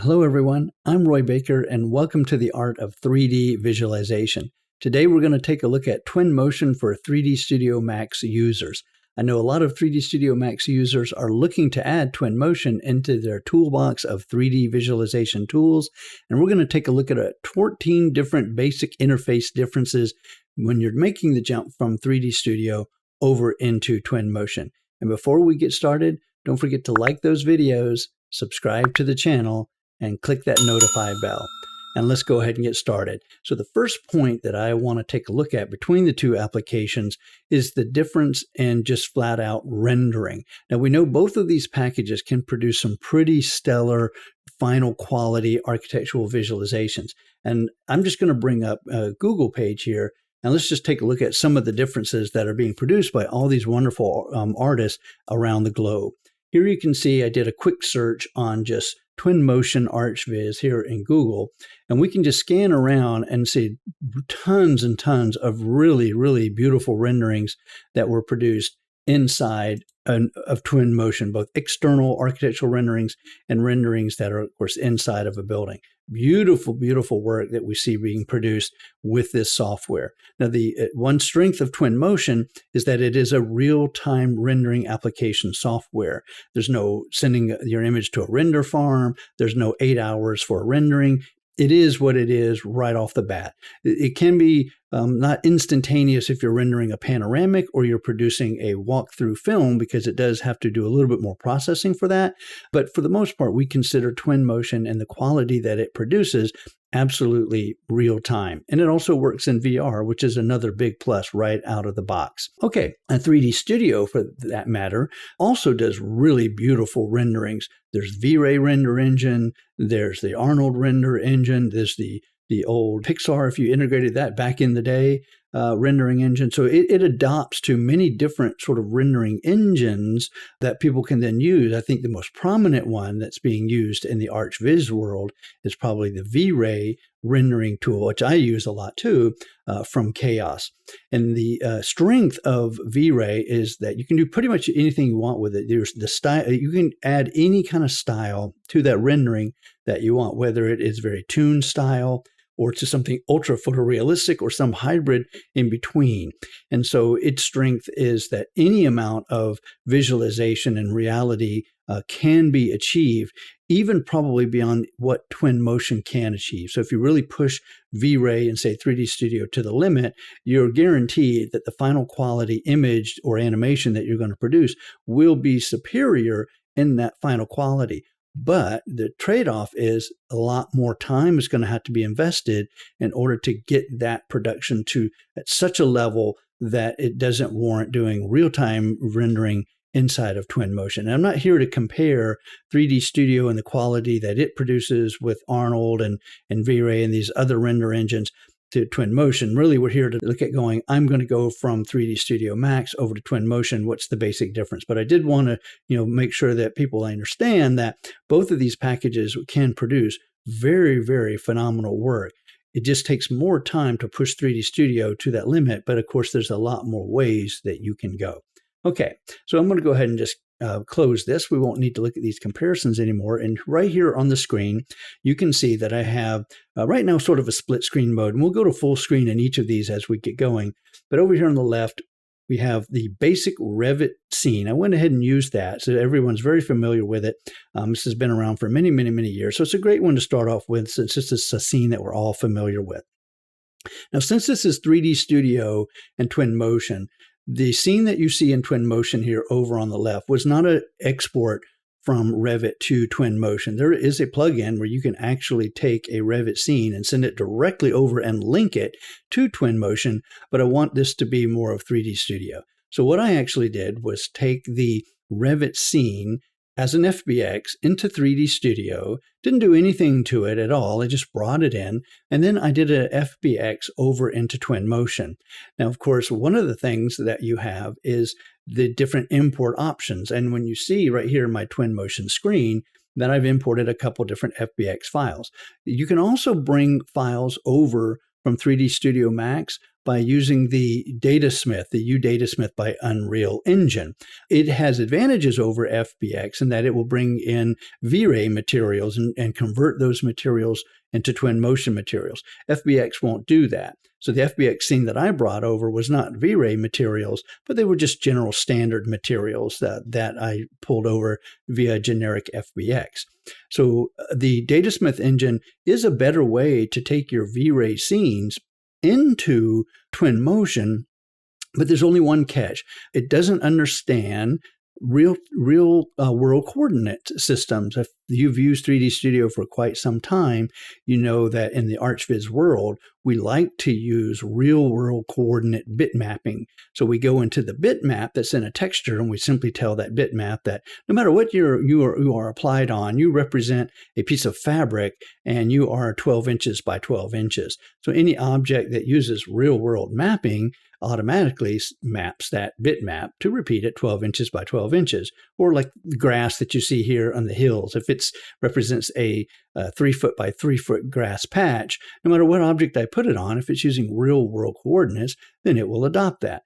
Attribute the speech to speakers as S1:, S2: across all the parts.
S1: Hello everyone, I'm Roy Baker and welcome to the Art of 3D Visualization. Today we're going to take a look at Twinmotion for 3D Studio Max users. I know a lot of 3D Studio Max users are looking to add Twinmotion into their toolbox of 3D visualization tools, and we're going to take a look at 14 different basic interface differences when you're making the jump from 3D Studio over into Twinmotion. And before we get started, don't forget to like those videos, subscribe to the channel, and click that notify bell. And let's go ahead and get started. So the first point that I want to take a look at between the two applications is the difference in just flat out rendering. Now we know both of these packages can produce some pretty stellar final quality architectural visualizations. And I'm just going to bring up a Google page here, and let's just take a look at some of the differences that are being produced by all these wonderful artists around the globe. Here you can see I did a quick search on just Twinmotion ArchViz here in Google, and we can just scan around and see tons and tons of really beautiful renderings that were produced inside of Twinmotion, both external architectural renderings and renderings that are, of course, inside of a building. Beautiful work that we see being produced with this software. Now, the one strength of Twinmotion is that it is a real-time rendering application software. There's no sending your image to a render farm. There's no 8 hours for rendering. It is what it is right off the bat. It can be not instantaneous if you're rendering a panoramic or you're producing a walkthrough film, because it does have to do a little bit more processing for that. But for the most part, we consider Twinmotion and the quality that it produces absolutely real time. And it also works in VR, which is another big plus right out of the box. Okay, a 3D Studio, for that matter, also does really beautiful renderings. There's V-Ray render engine, there's the Arnold render engine, there's the old Pixar, if you integrated that back in the day, rendering engine. So it adopts to many different sort of rendering engines that people can then use. I think the most prominent one that's being used in the ArchViz world is probably the V-Ray rendering tool, which I use a lot too, from Chaos. And the strength of V-Ray is that you can do pretty much anything you want with it. There's the style, you can add any kind of style to that rendering that you want, whether it is very toon style or to something ultra photorealistic or some hybrid in between. And so its strength is that any amount of visualization and reality can be achieved, even probably beyond what Twinmotion can achieve. So if you really push V-Ray and say 3D Studio to the limit, you're guaranteed that the final quality image or animation that you're going to produce will be superior in that final quality. But the trade-off is a lot more time is going to have to be invested in order to get that production to at such a level that it doesn't warrant doing real-time rendering inside of Twinmotion. And I'm not here to compare 3D Studio and the quality that it produces with Arnold and V-Ray and these other render engines to Twinmotion. Really, we're here to look at going, I'm going to go from 3D Studio Max over to Twinmotion. What's the basic difference? But I did want to, make sure that people understand that both of these packages can produce very phenomenal work. It just takes more time to push 3D Studio to that limit. But of course, there's a lot more ways that you can go. Okay, so I'm going to go ahead and just close this. We won't need to look at these comparisons anymore. And right here on the screen, you can see that I have right now sort of a split screen mode. And we'll go to full screen in each of these as we get going. But over here on the left, we have the basic Revit scene. I went ahead and used that, so everyone's very familiar with it. This has been around for many years. So it's a great one to start off with, since this is a scene that we're all familiar with. Now, since this is 3D Studio and Twinmotion, the scene that you see in Twinmotion here over on the left was not an export from Revit to Twinmotion. There is a plugin where you can actually take a Revit scene and send it directly over and link it to Twinmotion, but I want this to be more of 3D Studio. So what I actually did was take the Revit scene as an FBX into 3D Studio, didn't do anything to it at all. I just brought it in, and then I did an FBX over into Twinmotion. Now, of course, one of the things that you have is the different import options. And when you see right here in my Twinmotion screen, that I've imported a couple different FBX files. You can also bring files over from 3D Studio Max by using the Datasmith, the UDatasmith by Unreal Engine. It has advantages over FBX in that it will bring in V-Ray materials and convert those materials into Twinmotion materials. FBX won't do that. So the FBX scene that I brought over was not V-Ray materials, but they were just general standard materials that I pulled over via generic FBX. So the Datasmith engine is a better way to take your V-Ray scenes into Twinmotion, but there's only one catch. It doesn't understand real world coordinate systems. If you've used 3D Studio for quite some time, you know that in the ArchViz world, we like to use real world coordinate bit mapping. So we go into the bitmap that's in a texture, and we simply tell that bitmap that no matter what you are applied on, you represent a piece of fabric, and you are 12 inches by 12 inches. So any object that uses real world mapping automatically maps that bitmap to repeat it 12 inches by 12 inches, or like the grass that you see here on the hills. If it represents a 3 foot by 3 foot grass patch, no matter what object I put it on, if it's using real world coordinates, then it will adopt that.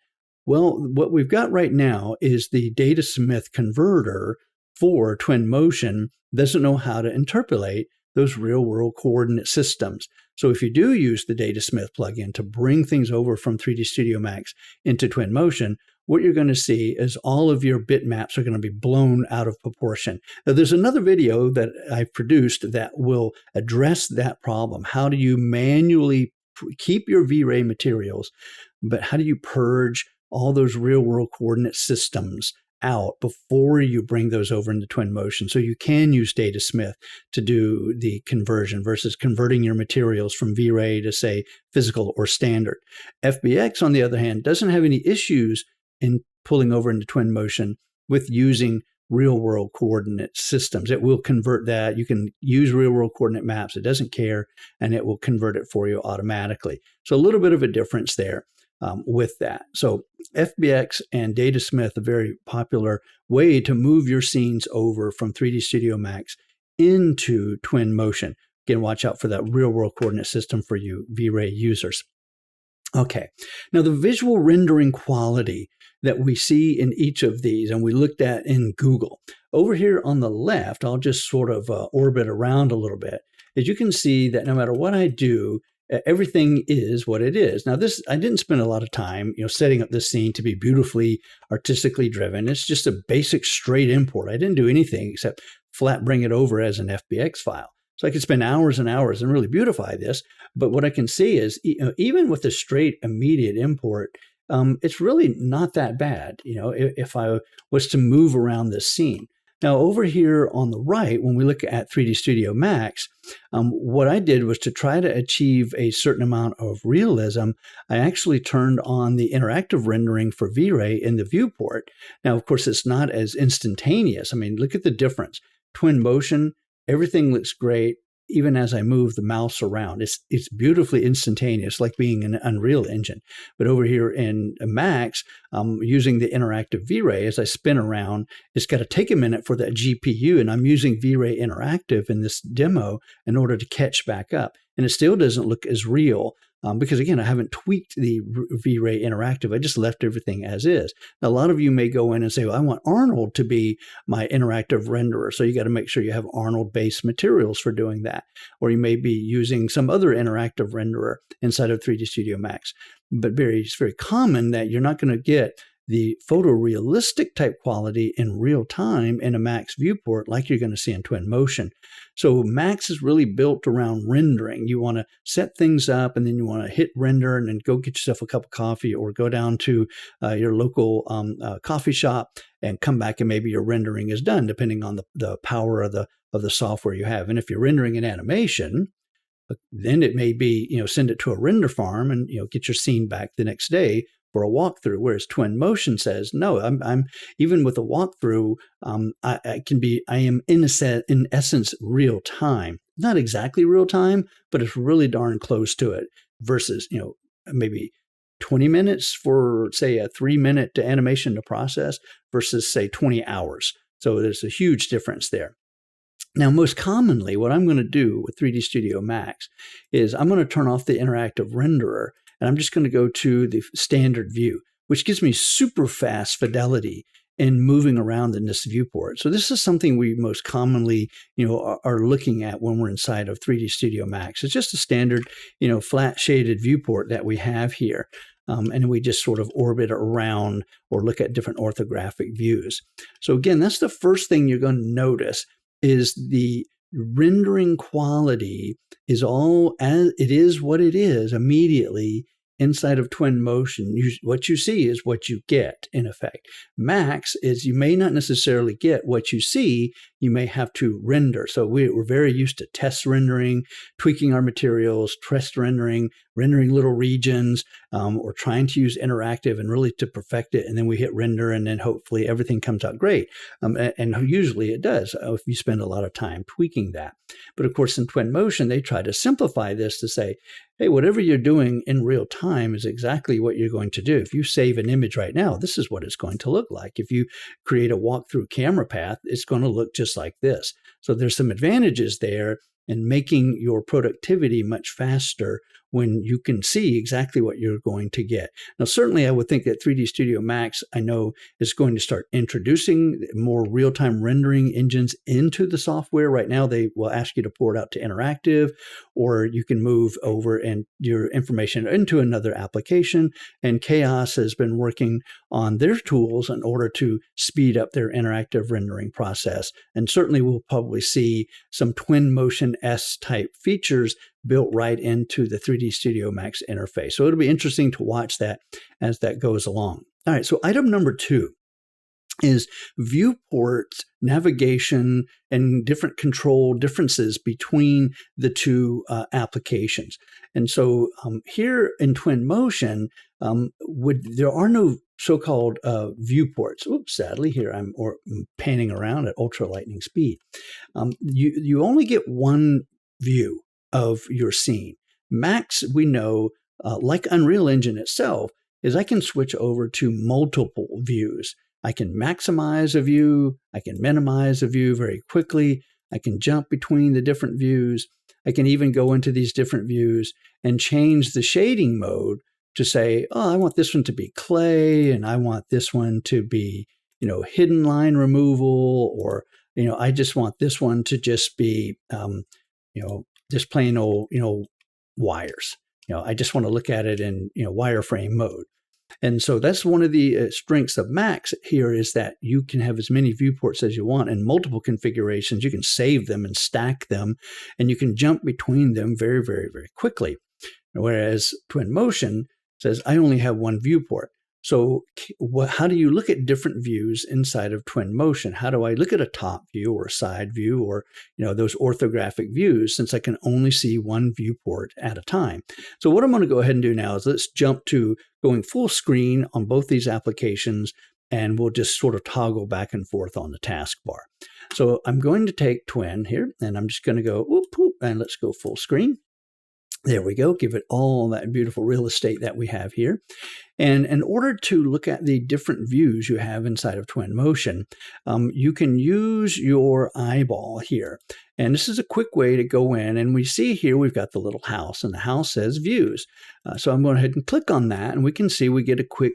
S1: Well, what we've got right now is the Datasmith converter for Twinmotion doesn't know how to interpolate those real world coordinate systems. So if you do use the Datasmith plugin to bring things over from 3D Studio Max into Twinmotion, what you're going to see is all of your bitmaps are going to be blown out of proportion. Now, there's another video that I've produced that will address that problem. How do you manually keep your V-Ray materials, but how do you purge all those real world coordinate systems out before you bring those over into Twinmotion? So you can use Datasmith to do the conversion versus converting your materials from V-Ray to, say, physical or standard. FBX, on the other hand, doesn't have any issues in pulling over into Twinmotion with using real-world coordinate systems. It will convert that. You can use real-world coordinate maps. It doesn't care, and it will convert it for you automatically. So a little bit of a difference there with that. So FBX and Datasmith, a very popular way to move your scenes over from 3D Studio Max into Twinmotion. Again, watch out for that real-world coordinate system for you V-Ray users. Okay, now the visual rendering quality that we see in each of these, and we looked at in Google. Over here on the left, I'll just sort of orbit around a little bit. As you can see that no matter what I do, everything is what it is. Now this, I didn't spend a lot of time, setting up this scene to be beautifully artistically driven. It's just a basic straight import. I didn't do anything except flat bring it over as an FBX file. So I could spend hours and hours and really beautify this. But what I can see is, even with a straight immediate import, it's really not that bad, if I was to move around this scene. Now, over here on the right, when we look at 3D Studio Max, what I did was to try to achieve a certain amount of realism. I actually turned on the interactive rendering for V-Ray in the viewport. Now, of course, it's not as instantaneous. I mean, look at the difference. Twinmotion, everything looks great. Even as I move the mouse around, it's beautifully instantaneous, like being in an Unreal Engine. But over here in Max, using the interactive V-Ray, as I spin around, it's got to take a minute for that GPU, and I'm using V-Ray Interactive in this demo in order to catch back up. And it still doesn't look as real because, again, I haven't tweaked the V-Ray Interactive. I just left everything as is. Now, a lot of you may go in and say, well, I want Arnold to be my interactive renderer. So you got to make sure you have Arnold-based materials for doing that. Or you may be using some other interactive renderer inside of 3D Studio Max. But it's very common that you're not going to get the photorealistic type quality in real time in a Max viewport like you're going to see in Twinmotion. So Max is really built around rendering. You want to set things up, and then you want to hit render and then go get yourself a cup of coffee or go down to your local coffee shop and come back, and maybe your rendering is done depending on the power of the software you have. And if you're rendering an animation, then it may be, send it to a render farm and, get your scene back the next day for a walkthrough. Whereas Twinmotion says, no, I'm even with a walkthrough, I am in essence real time. Not exactly real time, but it's really darn close to it versus, maybe 20 minutes for, say, a 3-minute animation to process versus, say, 20 hours. So there's a huge difference there. Now, most commonly, what I'm going to do with 3D Studio Max is I'm going to turn off the interactive renderer, And I'm just going to go to the standard view, which gives me super fast fidelity in moving around in this viewport. So this is something we most commonly, are looking at when we're inside of 3D Studio Max. It's just a standard, flat shaded viewport that we have here. And we just sort of orbit around or look at different orthographic views. So again, that's the first thing you're going to notice is the rendering quality is all as it is what it is immediately inside of Twinmotion. What you see is what you get, in effect. Max is you may not necessarily get what you see, you may have to render. So we're very used to test rendering, tweaking our materials, test rendering little regions, or trying to use interactive and really to perfect it. And then we hit render, and then hopefully everything comes out great. And usually it does if you spend a lot of time tweaking that. But of course, in Twinmotion, they try to simplify this to say, hey, whatever you're doing in real time is exactly what you're going to do. If you save an image right now, this is what it's going to look like. If you create a walkthrough camera path, it's going to look just like this. So there's some advantages there in making your productivity much faster when you can see exactly what you're going to get. Now, certainly I would think that 3D Studio Max, I know, is going to start introducing more real-time rendering engines into the software. Right now, they will ask you to port out to interactive, or you can move over and your information into another application. And Chaos has been working on their tools in order to speed up their interactive rendering process. And certainly we'll probably see some Twinmotion-esque type features built right into the 3D Studio Max interface. So it'll be interesting to watch that as that goes along. All right, so item number 2 is viewport navigation and different control differences between the two applications. And so here in Twinmotion, there are no so-called viewports. Oops, sadly, here I'm panning around at ultra lightning speed. You only get one view of your scene. Max, we know, like Unreal Engine itself, is I can switch over to multiple views. I can maximize a view. I can minimize a view very quickly. I can jump between the different views. I can even go into these different views and change the shading mode to say, oh, I want this one to be clay, and I want this one to be, hidden line removal, or, I just want this one to just be, just plain old, wires. I just want to look at it in, wireframe mode. And so that's one of the strengths of Max here is that you can have as many viewports as you want in multiple configurations. You can save them and stack them, and you can jump between them very, very, very quickly. Whereas Twinmotion says, I only have one viewport. So how do you look at different views inside of Twinmotion? How do I look at a top view or a side view or, those orthographic views, since I can only see one viewport at a time? So what I'm going to go ahead and do now is let's jump to going full screen on both these applications, and we'll just sort of toggle back and forth on the taskbar. So I'm going to take Twin here, and I'm just going to go, and let's go full screen. There we go. Give it all that beautiful real estate that we have here. And in order to look at the different views you have inside of Twinmotion, you can use your eyeball here. And this is a quick way to go in. And we see here we've got the little house, and the house says views. So I'm going to go ahead and click on that, and we can see we get a quick,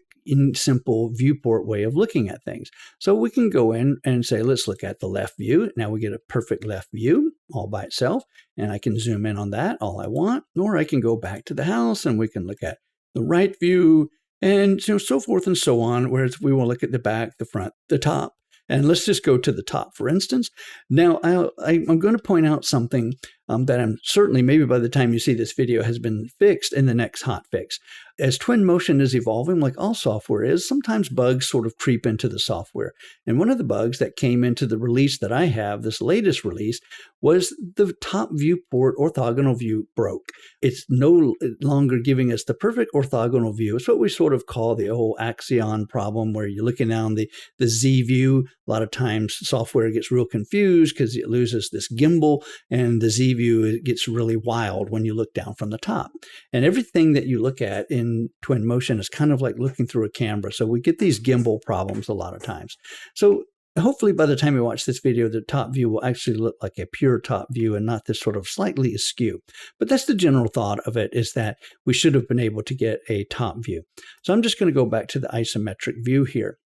S1: simple viewport way of looking at things. So we can go in and say, let's look at the left view. Now we get a perfect left view all by itself, and I can zoom in on that all I want, or I can go back to the house and we can look at the right view, and so forth and so on, whereas we will look at the back, the front, the top. And let's just go to the top, for instance. Now, I'm going to point out something that I'm certainly, maybe by the time you see this video, has been fixed in the next hot fix. As Twinmotion is evolving, like all software is, sometimes bugs sort of creep into the software. And one of the bugs that came into the release that I have, this latest release, was the top viewport orthogonal view broke. It's no longer giving us the perfect orthogonal view. It's what we sort of call the whole axion problem, where you're looking down the Z view. A lot of times software gets real confused because it loses this gimbal, and the Z view, it gets really wild when you look down from the top. And everything that you look at in Twinmotion is kind of like looking through a camera. So we get these gimbal problems a lot of times. So hopefully by the time you watch this video, the top view will actually look like a pure top view and not this sort of slightly askew. But that's the general thought of it, is that we should have been able to get a top view. So I'm just going to go back to the isometric view here.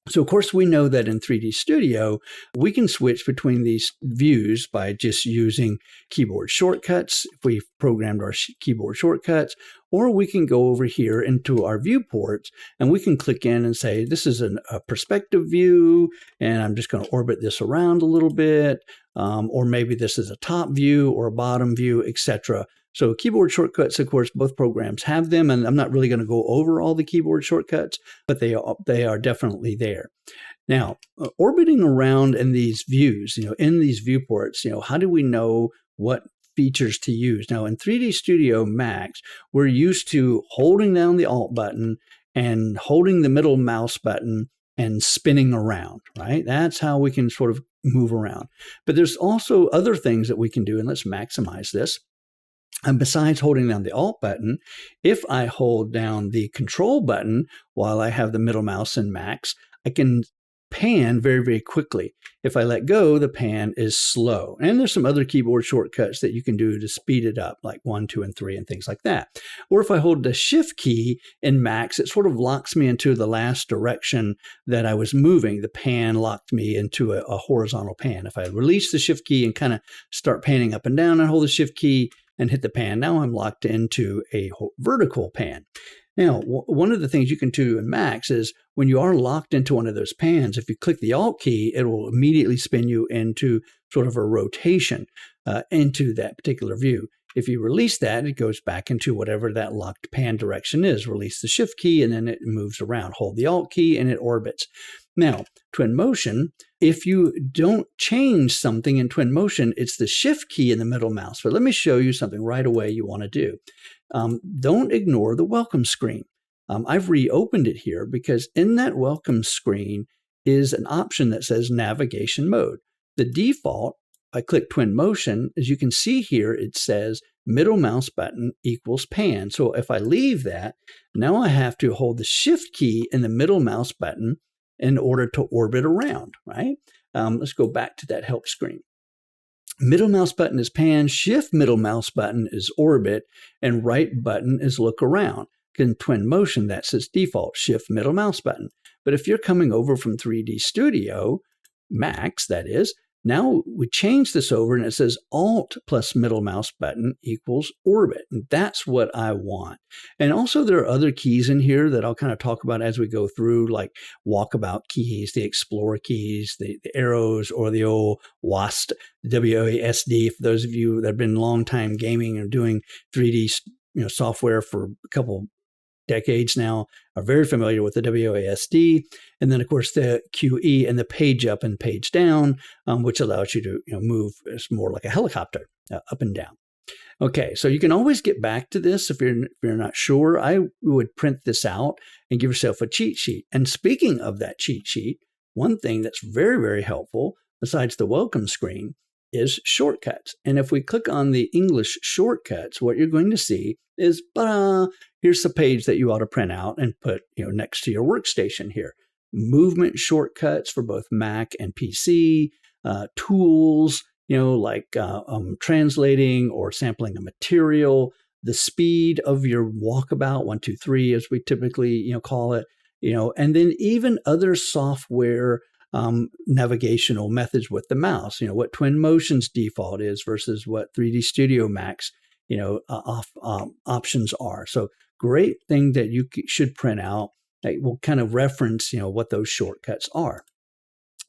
S1: So, of course, we know that in 3D Studio, we can switch between these views by just using keyboard shortcuts, if we've programmed our keyboard shortcuts, or we can go over here into our viewports and we can click in and say, this is a perspective view, and I'm just going to orbit this around a little bit, or maybe this is a top view or a bottom view, etc. So keyboard shortcuts, of course, both programs have them, and I'm not really going to go over all the keyboard shortcuts, but they are definitely there. Now, orbiting around in these views, in these viewports, how do we know what features to use? Now, in 3D Studio Max, we're used to holding down the Alt button and holding the middle mouse button and spinning around, right? That's how we can sort of move around. But there's also other things that we can do, and let's maximize this. And besides holding down the Alt button, if I hold down the Control button while I have the middle mouse in Max, I can pan very, very quickly. If I let go, the pan is slow. And there's some other keyboard shortcuts that you can do to speed it up, like 1, 2, and 3, and things like that. Or if I hold the Shift key in Max, it sort of locks me into the last direction that I was moving. The pan locked me into a horizontal pan. If I release the Shift key and kind of start panning up and down and hold the Shift key and hit the pan, now I'm locked into a vertical pan. Now, one of the things you can do in Max is when you are locked into one of those pans, if you click the Alt key, it will immediately spin you into sort of a rotation into that particular view. If you release that, it goes back into whatever that locked pan direction is. Release the Shift key, and then it moves around. Hold the Alt key, and it orbits. Now, Twinmotion, if you don't change something in Twinmotion, it's the Shift key in the middle mouse. But let me show you something right away you want to do. Don't ignore the welcome screen. I've reopened it here because in that welcome screen is an option that says navigation mode. The default, I click Twinmotion, as you can see here, it says middle mouse button equals pan. So if I leave that, now I have to hold the Shift key in the middle mouse button in order to orbit around, right? Let's go back to that help screen. Middle mouse button is pan, Shift middle mouse button is orbit, and right button is look around. In Twinmotion, that's its default, Shift middle mouse button. But if you're coming over from 3D Studio, Max that is, now we change this over and it says Alt plus middle mouse button equals orbit. And that's what I want. And also there are other keys in here that I'll kind of talk about as we go through, like walkabout keys, the Explorer keys, the arrows, or the old WASD, WASD. For those of you that have been long time gaming and doing 3D software for a couple decades now, are very familiar with the WASD, and then of course the QE and the page up and page down, which allows you to move. It's more like a helicopter up and down. Okay, so you can always get back to this if you're not sure. I would print this out and give yourself a cheat sheet. And speaking of that cheat sheet, one thing that's very, very helpful besides the welcome screen is shortcuts. And if we click on the English shortcuts, what you're going to see is, here's the page that you ought to print out and put next to your workstation here. Movement shortcuts for both Mac and PC, tools, like translating or sampling a material, the speed of your walkabout, 1, 2, 3, as we typically call it, and then even other software navigational methods with the mouse, what Twinmotion's default is versus what 3D Studio Max, options are. So great thing that you should print out that will kind of reference, what those shortcuts are.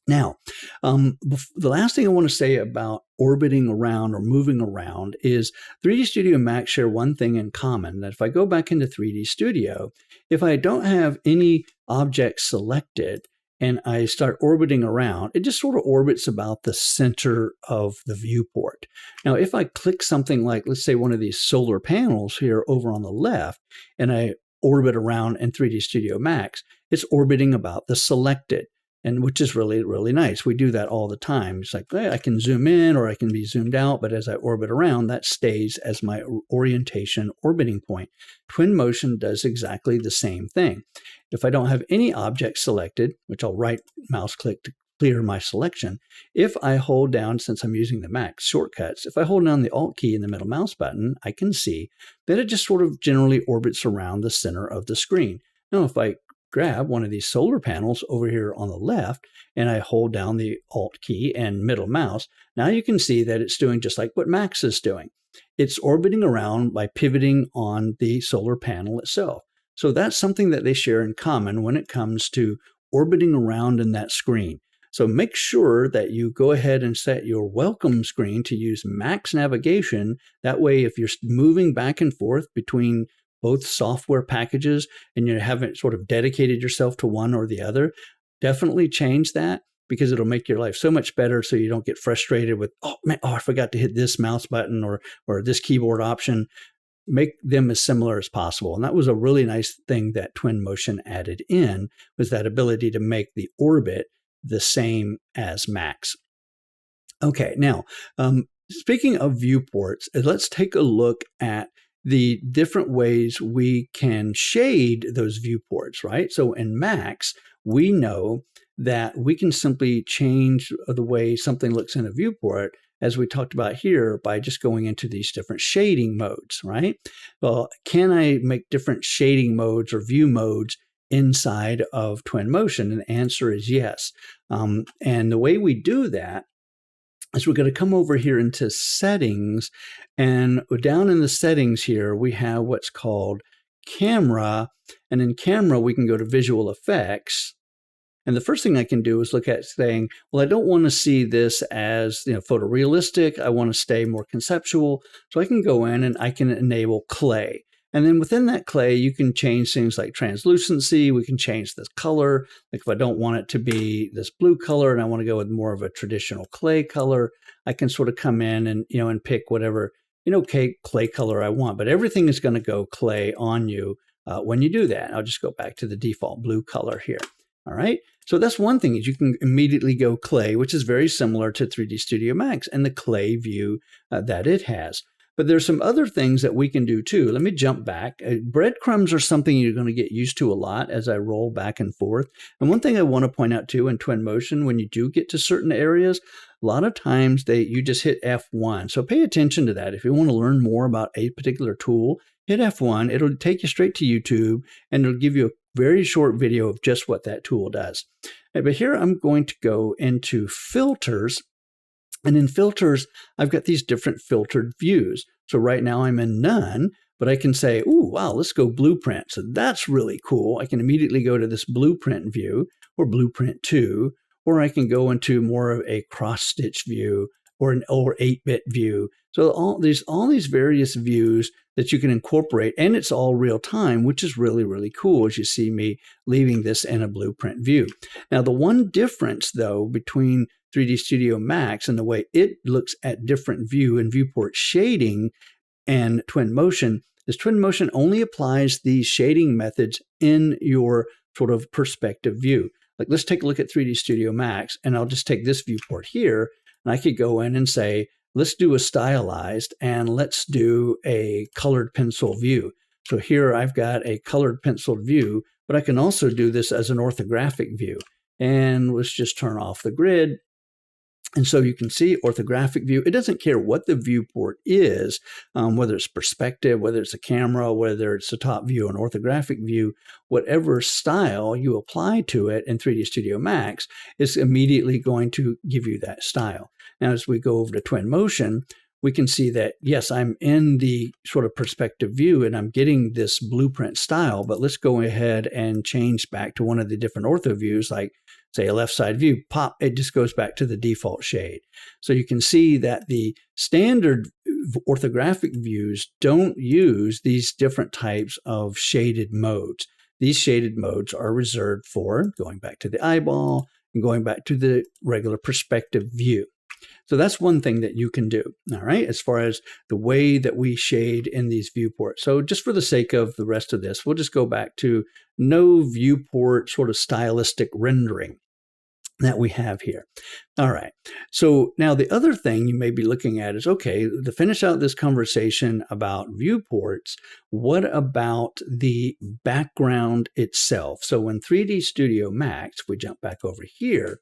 S1: Now, the last thing I want to say about orbiting around or moving around is 3D Studio and Max share one thing in common, that if I go back into 3D Studio, if I don't have any objects selected, and I start orbiting around, it just sort of orbits about the center of the viewport. Now, if I click something like, let's say, one of these solar panels here over on the left, and I orbit around in 3D Studio Max, it's orbiting about the selected, and which is really, really nice. We do that all the time. It's like, hey, I can zoom in or I can be zoomed out, but as I orbit around, that stays as my orientation orbiting point. Twinmotion does exactly the same thing. If I don't have any object selected, which I'll right mouse click to clear my selection. If I hold down, since I'm using the Mac shortcuts, if I hold down the Alt key and the middle mouse button, I can see that it just sort of generally orbits around the center of the screen. Now, if I grab one of these solar panels over here on the left and I hold down the Alt key and middle mouse, now you can see that it's doing just like what Max is doing. It's orbiting around by pivoting on the solar panel itself. So that's something that they share in common when it comes to orbiting around in that screen. So make sure that you go ahead and set your welcome screen to use Max navigation. That way, if you're moving back and forth between both software packages and you haven't sort of dedicated yourself to one or the other, definitely change that, because it'll make your life so much better so you don't get frustrated with, oh man, I forgot to hit this mouse button or this keyboard option. Make them as similar as possible. And that was a really nice thing that Twinmotion added in, was that ability to make the orbit the same as Max. Okay, now, speaking of viewports, let's take a look at the different ways we can shade those viewports, right? So in Max, we know that we can simply change the way something looks in a viewport, as we talked about here, by just going into these different shading modes, right? Well, can I make different shading modes or view modes inside of Twinmotion? And the answer is yes. And the way we do that is we're going to come over here into settings, and down in the settings here, we have what's called camera. And in camera, we can go to visual effects. And the first thing I can do is look at saying, well, I don't want to see this as photorealistic. I want to stay more conceptual. So I can go in and I can enable clay. And then within that clay, you can change things like translucency. We can change the color. Like if I don't want it to be this blue color and I want to go with more of a traditional clay color, I can sort of come in and, and pick whatever, clay color I want. But everything is going to go clay on you when you do that. I'll just go back to the default blue color here. All right. So that's one thing, is you can immediately go clay, which is very similar to 3D Studio Max and the clay view that it has. But there's some other things that we can do too. Let me jump back. Breadcrumbs are something you're going to get used to a lot as I roll back and forth. And one thing I want to point out too in Twinmotion, when you do get to certain areas, a lot of times you just hit F1. So pay attention to that. If you want to learn more about a particular tool, hit F1. It'll take you straight to YouTube and it'll give you a very short video of just what that tool does. But here I'm going to go into filters. And in filters, I've got these different filtered views. So right now I'm in none, but I can say, ooh, wow, let's go blueprint. So that's really cool. I can immediately go to this blueprint view or blueprint 2, or I can go into more of a cross-stitch view or an 8-bit view. So there's all these various views that you can incorporate, and it's all real time, which is really, really cool as you see me leaving this in a blueprint view. Now, the one difference, though, between 3D Studio Max and the way it looks at different view and viewport shading and Twinmotion is Twinmotion only applies these shading methods in your sort of perspective view. Like, let's take a look at 3D Studio Max, and I'll just take this viewport here, and I could go in and say, let's do a stylized, and let's do a colored pencil view. So here I've got a colored pencil view, but I can also do this as an orthographic view. And let's just turn off the grid. And so you can see orthographic view. It doesn't care what the viewport is, whether it's perspective, whether it's a camera, whether it's a top view, an orthographic view, whatever style you apply to it in 3D Studio Max is immediately going to give you that style. Now, as we go over to Twinmotion, we can see that, yes, I'm in the sort of perspective view and I'm getting this blueprint style, but let's go ahead and change back to one of the different ortho views, like say a left side view, pop, it just goes back to the default shade. So you can see that the standard orthographic views don't use these different types of shaded modes. These shaded modes are reserved for going back to the eyeball and going back to the regular perspective view. So that's one thing that you can do, all right, as far as the way that we shade in these viewports. So just for the sake of the rest of this, we'll just go back to no viewport sort of stylistic rendering. that we have here. All right. So now the other thing you may be looking at is, okay, to finish out this conversation about viewports, what about the background itself? So in 3D Studio Max, if we jump back over here,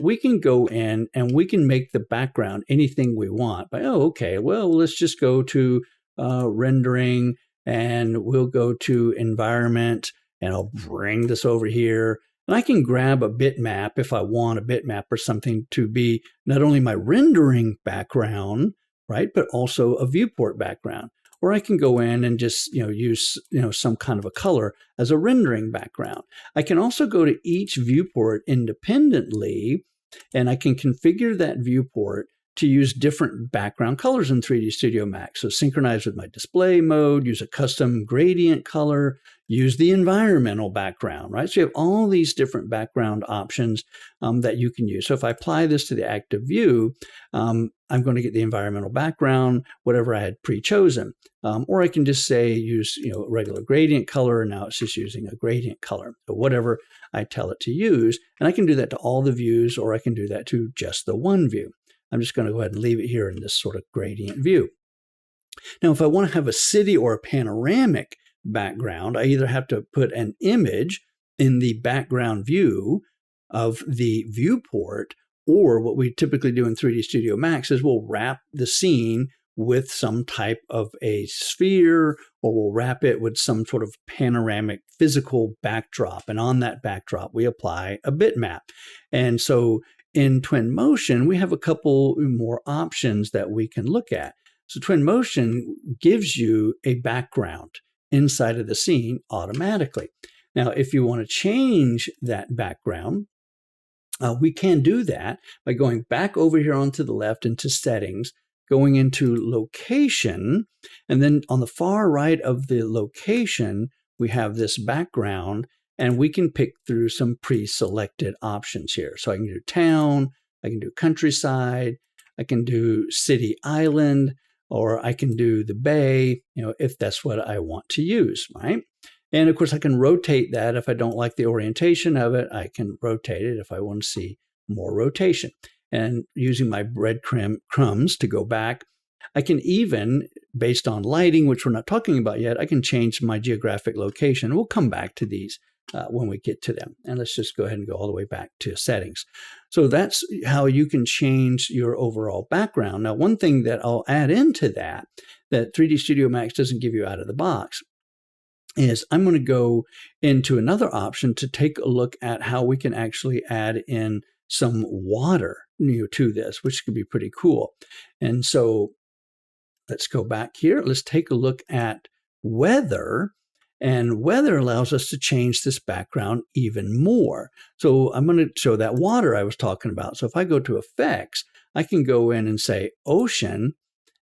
S1: we can go in and we can make the background anything we want. But, oh, okay, well, let's just go to rendering, and we'll go to environment, and I'll bring this over here. And I can grab a bitmap if I want a bitmap or something to be not only my rendering background, right, but also a viewport background. Or I can go in and just use some kind of a color as a rendering background. I can also go to each viewport independently, and I can configure that viewport to use different background colors in 3D Studio Max. So synchronize with my display mode, use a custom gradient color, use the environmental background, right? So you have all these different background options that you can use. So if I apply this to the active view, I'm going to get the environmental background, whatever I had pre-chosen. Or I can just say use a regular gradient color, and now it's just using a gradient color. So whatever I tell it to use, and I can do that to all the views, or I can do that to just the one view. I'm just going to go ahead and leave it here in this sort of gradient view. Now, if I want to have a city or a panoramic background, I either have to put an image in the background view of the viewport, or what we typically do in 3D Studio Max is we'll wrap the scene with some type of a sphere, or we'll wrap it with some sort of panoramic physical backdrop. And on that backdrop, we apply a bitmap. And so in Twinmotion, we have a couple more options that we can look at. So Twinmotion gives you a background inside of the scene automatically. Now, if you want to change that background, we can do that by going back over here onto the left into settings, going into location, and then on the far right of the location, we have this background, and we can pick through some pre-selected options here. So I can do town, I can do countryside, I can do city island, or I can do the bay, if that's what I want to use, right? And of course, I can rotate that. If I don't like the orientation of it, I can rotate it if I want to see more rotation. And using my breadcrumbs to go back, I can even, based on lighting, which we're not talking about yet, I can change my geographic location. We'll come back to these when we get to them. And let's just go ahead and go all the way back to settings. So that's how you can change your overall background. Now, one thing that I'll add into that 3D Studio Max doesn't give you out of the box is I'm going to go into another option to take a look at how we can actually add in some water to this, which could be pretty cool. And so let's go back here. Let's take a look at weather. And weather allows us to change this background even more. So I'm going to show that water I was talking about. So if I go to effects, I can go in and say ocean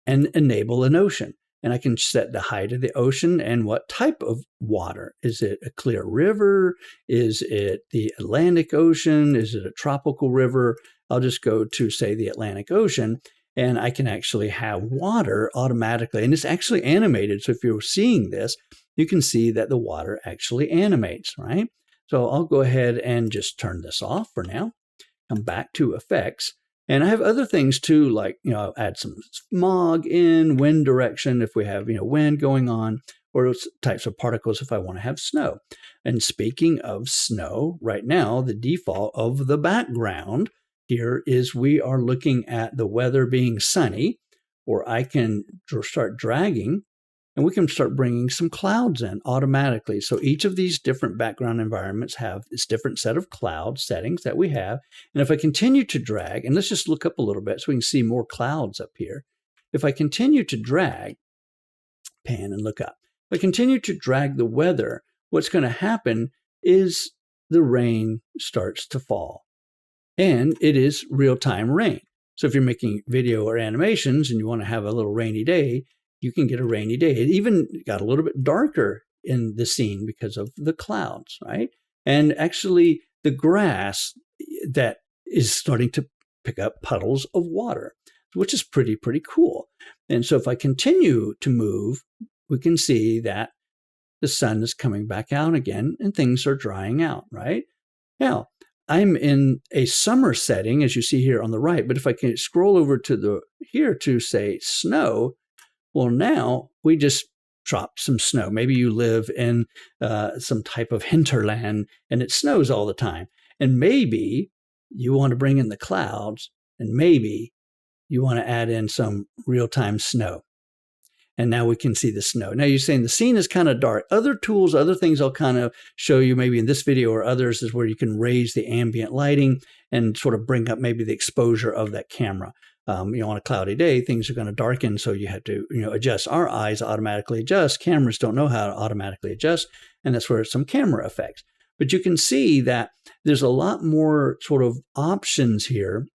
S1: and enable an ocean. And I can set the height of the ocean and what type of water. Is it a clear river? Is it the Atlantic Ocean? Is it a tropical river? I'll just go to, say, the Atlantic Ocean, and I can actually have water automatically. And it's actually animated. So if you're seeing this, you can see that the water actually animates, right? So I'll go ahead and just turn this off for now. Come back to effects. And I have other things too, like, add some smog in, wind direction if we have, wind going on, or types of particles if I want to have snow. And speaking of snow, right now, the default of the background here is we are looking at the weather being sunny, or I can start dragging and we can start bringing some clouds in automatically. So each of these different background environments have this different set of cloud settings that we have. And if I continue to drag, and let's just look up a little bit so we can see more clouds up here. If I continue to drag, pan and look up. If I continue to drag the weather, what's going to happen is the rain starts to fall. And it is real-time rain. So if you're making video or animations and you want to have a little rainy day, you can get a rainy day. It even got a little bit darker in the scene because of the clouds, right? And actually the grass that is starting to pick up puddles of water, which is pretty cool. And so if I continue to move, we can see that the sun is coming back out again and things are drying out, right? Now, I'm in a summer setting, as you see here on the right, but if I can scroll over to here to say snow, well, now we just dropped some snow. Maybe you live in some type of hinterland and it snows all the time. And maybe you want to bring in the clouds, and maybe you want to add in some real-time snow. And now we can see the snow. Now you're saying the scene is kind of dark. Other tools, other things I'll kind of show you maybe in this video or others is where you can raise the ambient lighting and sort of bring up maybe the exposure of that camera. On a cloudy day, things are going to darken, so you have to, adjust. Our eyes automatically adjust. Cameras don't know how to automatically adjust, and that's where some camera effects. But you can see that there's a lot more sort of options here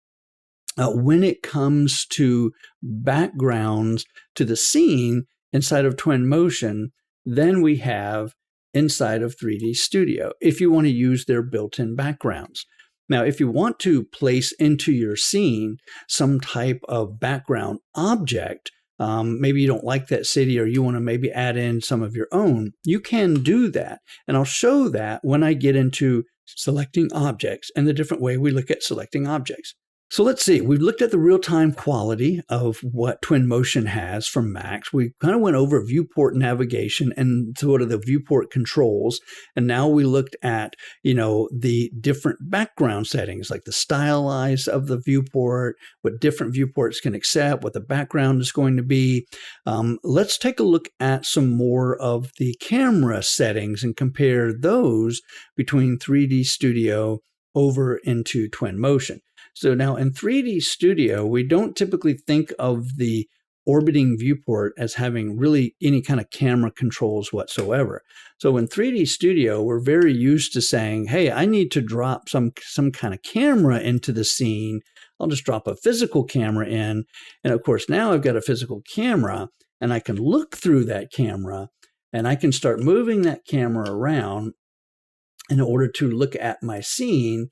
S1: when it comes to backgrounds to the scene inside of Twinmotion than we have inside of 3D Studio, if you want to use their built-in backgrounds. Now, if you want to place into your scene some type of background object, maybe you don't like that city or you want to maybe add in some of your own, you can do that. And I'll show that when I get into selecting objects and the different way we look at selecting objects. So let's see, we've looked at the real-time quality of what Twinmotion has from Macs. We kind of went over viewport navigation and sort of the viewport controls. And now we looked at, the different background settings, like the stylize of the viewport, what different viewports can accept, what the background is going to be. Let's take a look at some more of the camera settings and compare those between 3D Studio over into Twinmotion. So now in 3D Studio, we don't typically think of the orbiting viewport as having really any kind of camera controls whatsoever. So in 3D Studio, we're very used to saying, hey, I need to drop some kind of camera into the scene. I'll just drop a physical camera in. And of course, now I've got a physical camera and I can look through that camera and I can start moving that camera around in order to look at my scene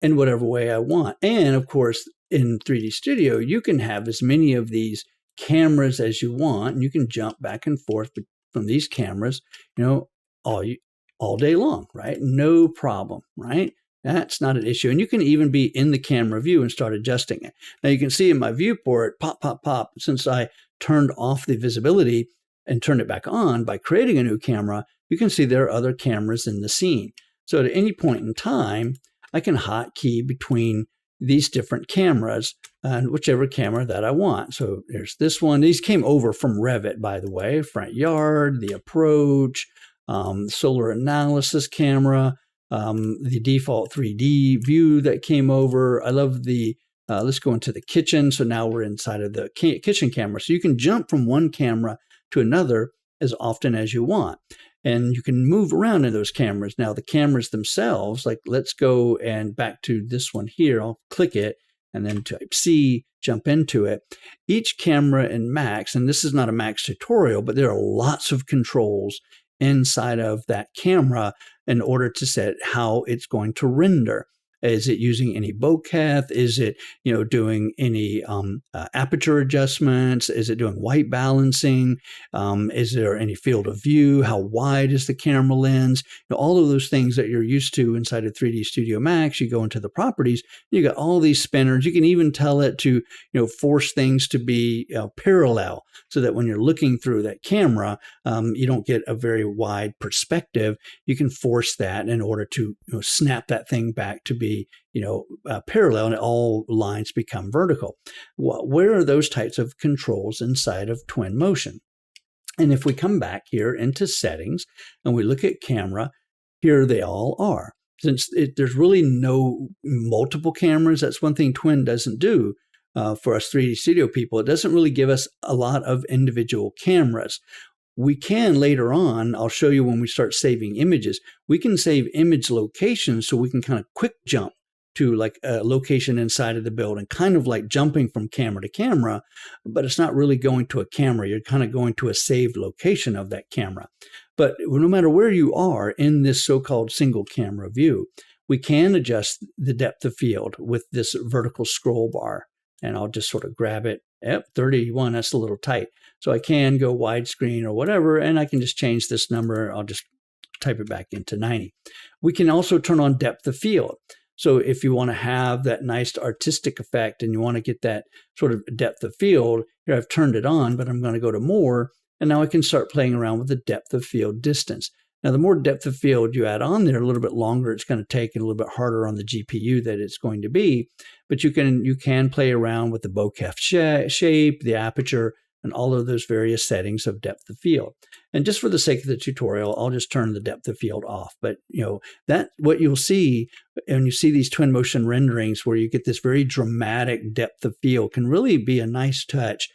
S1: in whatever way I want. And of course, in 3D Studio, you can have as many of these cameras as you want, and you can jump back and forth from these cameras, all day long, right? No problem, right? That's not an issue. And you can even be in the camera view and start adjusting it. Now you can see in my viewport, pop, pop, pop, since I turned off the visibility and turned it back on by creating a new camera, you can see there are other cameras in the scene. So at any point in time, I can hotkey between these different cameras and whichever camera that I want. So there's this one. These came over from Revit, by the way, front yard, the approach, solar analysis camera, the default 3D view that came over. I love let's go into the kitchen. So now we're inside of the kitchen camera. So you can jump from one camera to another as often as you want. And you can move around in those cameras. Now, the cameras themselves, like let's go and back to this one here. I'll click it and then type C, jump into it. Each camera in Macs, and this is not a Macs tutorial, but there are lots of controls inside of that camera in order to set how it's going to render. Is it using any bokeh? Is it, doing any aperture adjustments? Is it doing white balancing? Is there any field of view? How wide is the camera lens? All of those things that you're used to inside of 3D Studio Max. You go into the properties, you got all these spinners. You can even tell it to, force things to be parallel so that when you're looking through that camera, you don't get a very wide perspective. You can force that in order to snap that thing back to be parallel, and all lines become vertical. Where are those types of controls inside of Twinmotion? And if we come back here into settings and we look at camera, here they all are. Since there's really no multiple cameras, that's one thing Twin doesn't do for us 3D Studio people. It doesn't really give us a lot of individual cameras. We can later on, I'll show you when we start saving images, we can save image locations so we can kind of quick jump to like a location inside of the building, kind of like jumping from camera to camera, but it's not really going to a camera. You're kind of going to a saved location of that camera. But no matter where you are in this so-called single camera view, we can adjust the depth of field with this vertical scroll bar. And I'll just sort of grab it. Yep, 31, that's a little tight. So I can go widescreen or whatever, and I can just change this number. I'll just type it back into 90. We can also turn on depth of field. So if you want to have that nice artistic effect and you want to get that sort of depth of field, here I've turned it on, but I'm going to go to more, and now I can start playing around with the depth of field distance. Now, the more depth of field you add on there, a little bit longer it's going to take and a little bit harder on the GPU that it's going to be. But you can play around with the bokeh shape, the aperture, and all of those various settings of depth of field. And just for the sake of the tutorial, I'll just turn the depth of field off. But that what you'll see when you see these Twinmotion renderings where you get this very dramatic depth of field can really be a nice touch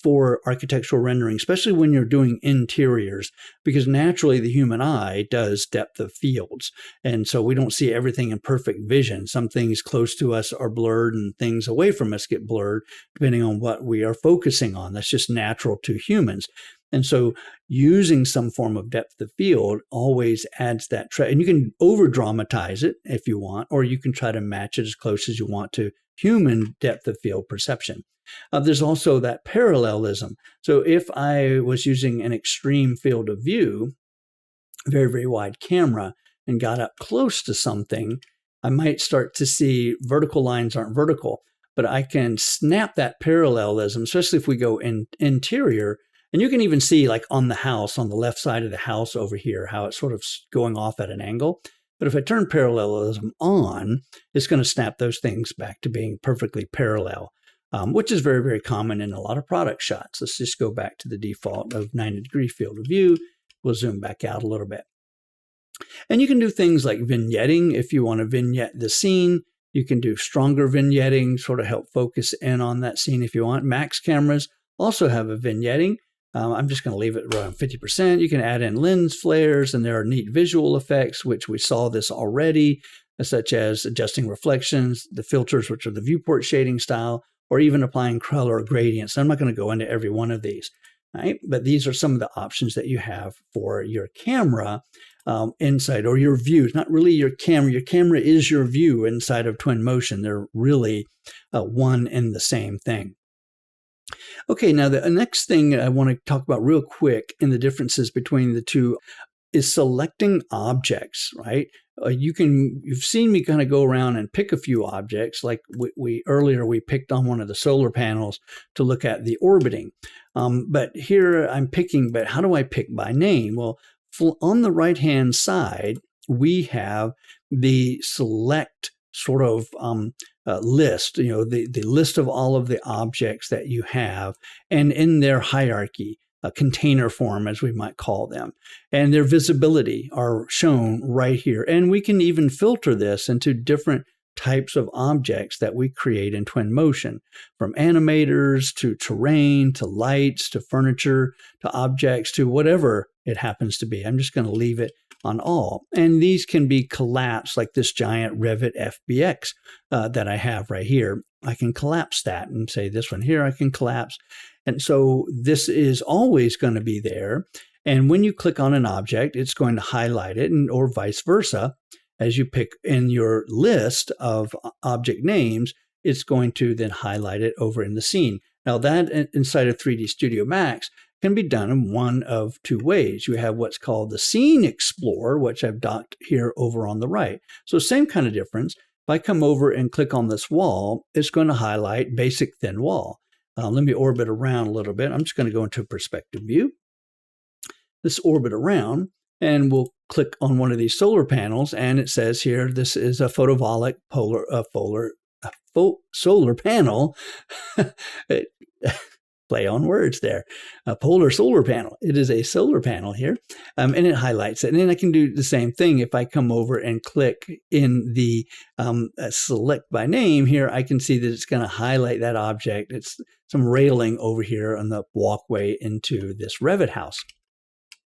S1: for architectural rendering, especially when you're doing interiors, because naturally the human eye does depth of fields. And so we don't see everything in perfect vision. Some things close to us are blurred and things away from us get blurred, depending on what we are focusing on. That's just natural to humans. And so using some form of depth of field always adds that. And you can over dramatize it if you want, or you can try to match it as close as you want to human depth of field perception. There's also that parallelism. So if I was using an extreme field of view, very, very wide camera, and got up close to something, I might start to see vertical lines aren't vertical, but I can snap that parallelism, especially if we go in interior. And you can even see like on the house, on the left side of the house over here, how it's sort of going off at an angle. But if I turn parallelism on, it's going to snap those things back to being perfectly parallel. Which is very, very common in a lot of product shots. Let's just go back to the default of 90-degree field of view. We'll zoom back out a little bit. And you can do things like vignetting if you want to vignette the scene. You can do stronger vignetting, sort of help focus in on that scene if you want. Max cameras also have a vignetting. I'm just going to leave it around 50%. You can add in lens flares, and there are neat visual effects, which we saw this already, such as adjusting reflections, the filters, which are the viewport shading style, or even applying color gradients. I'm not going to go into every one of these, right? But these are some of the options that you have for your camera inside, or your view. It's not really your camera. Your camera is your view inside of Twinmotion. They're really one and the same thing. Okay, now the next thing I want to talk about real quick in the differences between the two is selecting objects, right? You've seen me kind of go around and pick a few objects, like earlier we picked on one of the solar panels to look at the orbiting. But here I'm picking, but how do I pick by name? Well, on the right-hand side, we have the select sort of list, the list of all of the objects that you have, and in their hierarchy, a container form, as we might call them, and their visibility are shown right here. And we can even filter this into different types of objects that we create in Twinmotion, from animators to terrain to lights to furniture to objects to whatever it happens to be. I'm just going to leave it on all. And these can be collapsed, like this giant Revit FBX that I have right here. I can collapse that and say this one here I can collapse. And so this is always going to be there. And when you click on an object, it's going to highlight it, or vice versa. As you pick in your list of object names, it's going to then highlight it over in the scene. Now that inside of 3D Studio Max can be done in one of two ways. You have what's called the Scene Explorer, which I've docked here over on the right. So same kind of difference. If I come over and click on this wall, it's going to highlight basic thin wall. Let me orbit around a little bit. I'm just going to go into perspective view. Let's orbit around, and we'll click on one of these solar panels, and it says here, this is a photovoltaic solar panel. Play on words there. A polar solar panel. It is a solar panel here, and it highlights it. And then I can do the same thing. If I come over and click in the select by name here, I can see that it's going to highlight that object. It's some railing over here on the walkway into this Revit house.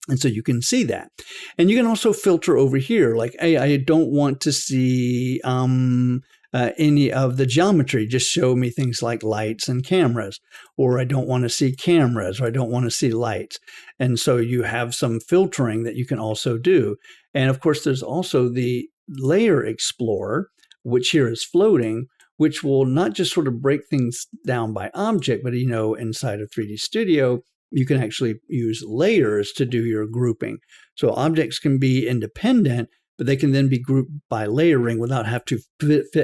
S1: And so you can see that. And you can also filter over here, like, hey, I don't want to see any of the geometry. Just show me things like lights and cameras, or I don't want to see cameras, or I don't want to see lights. And so you have some filtering that you can also do. And of course, there's also the Layer Explorer, which here is floating, which will not just sort of break things down by object, but inside of 3D Studio, you can actually use layers to do your grouping. So objects can be independent, but they can then be grouped by layering without have to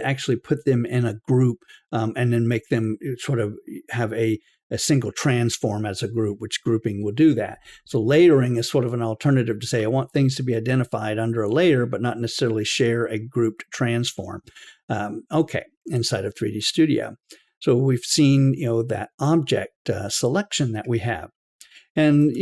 S1: actually put them in a group and then make them sort of have a single transform as a group, which grouping will do that. So layering is sort of an alternative to say, I want things to be identified under a layer, but not necessarily share a grouped transform. Inside of 3D Studio. So we've seen, that object selection that we have. And,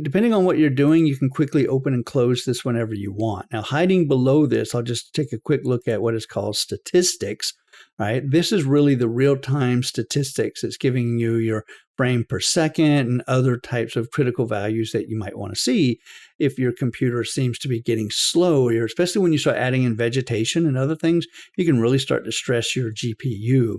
S1: depending on what you're doing, you can quickly open and close this whenever you want. Now, hiding below this, I'll just take a quick look at what is called statistics. Right? This is really the real-time statistics. It's giving you your frame per second and other types of critical values that you might want to see if your computer seems to be getting slow, or especially when you start adding in vegetation and other things, you can really start to stress your GPU.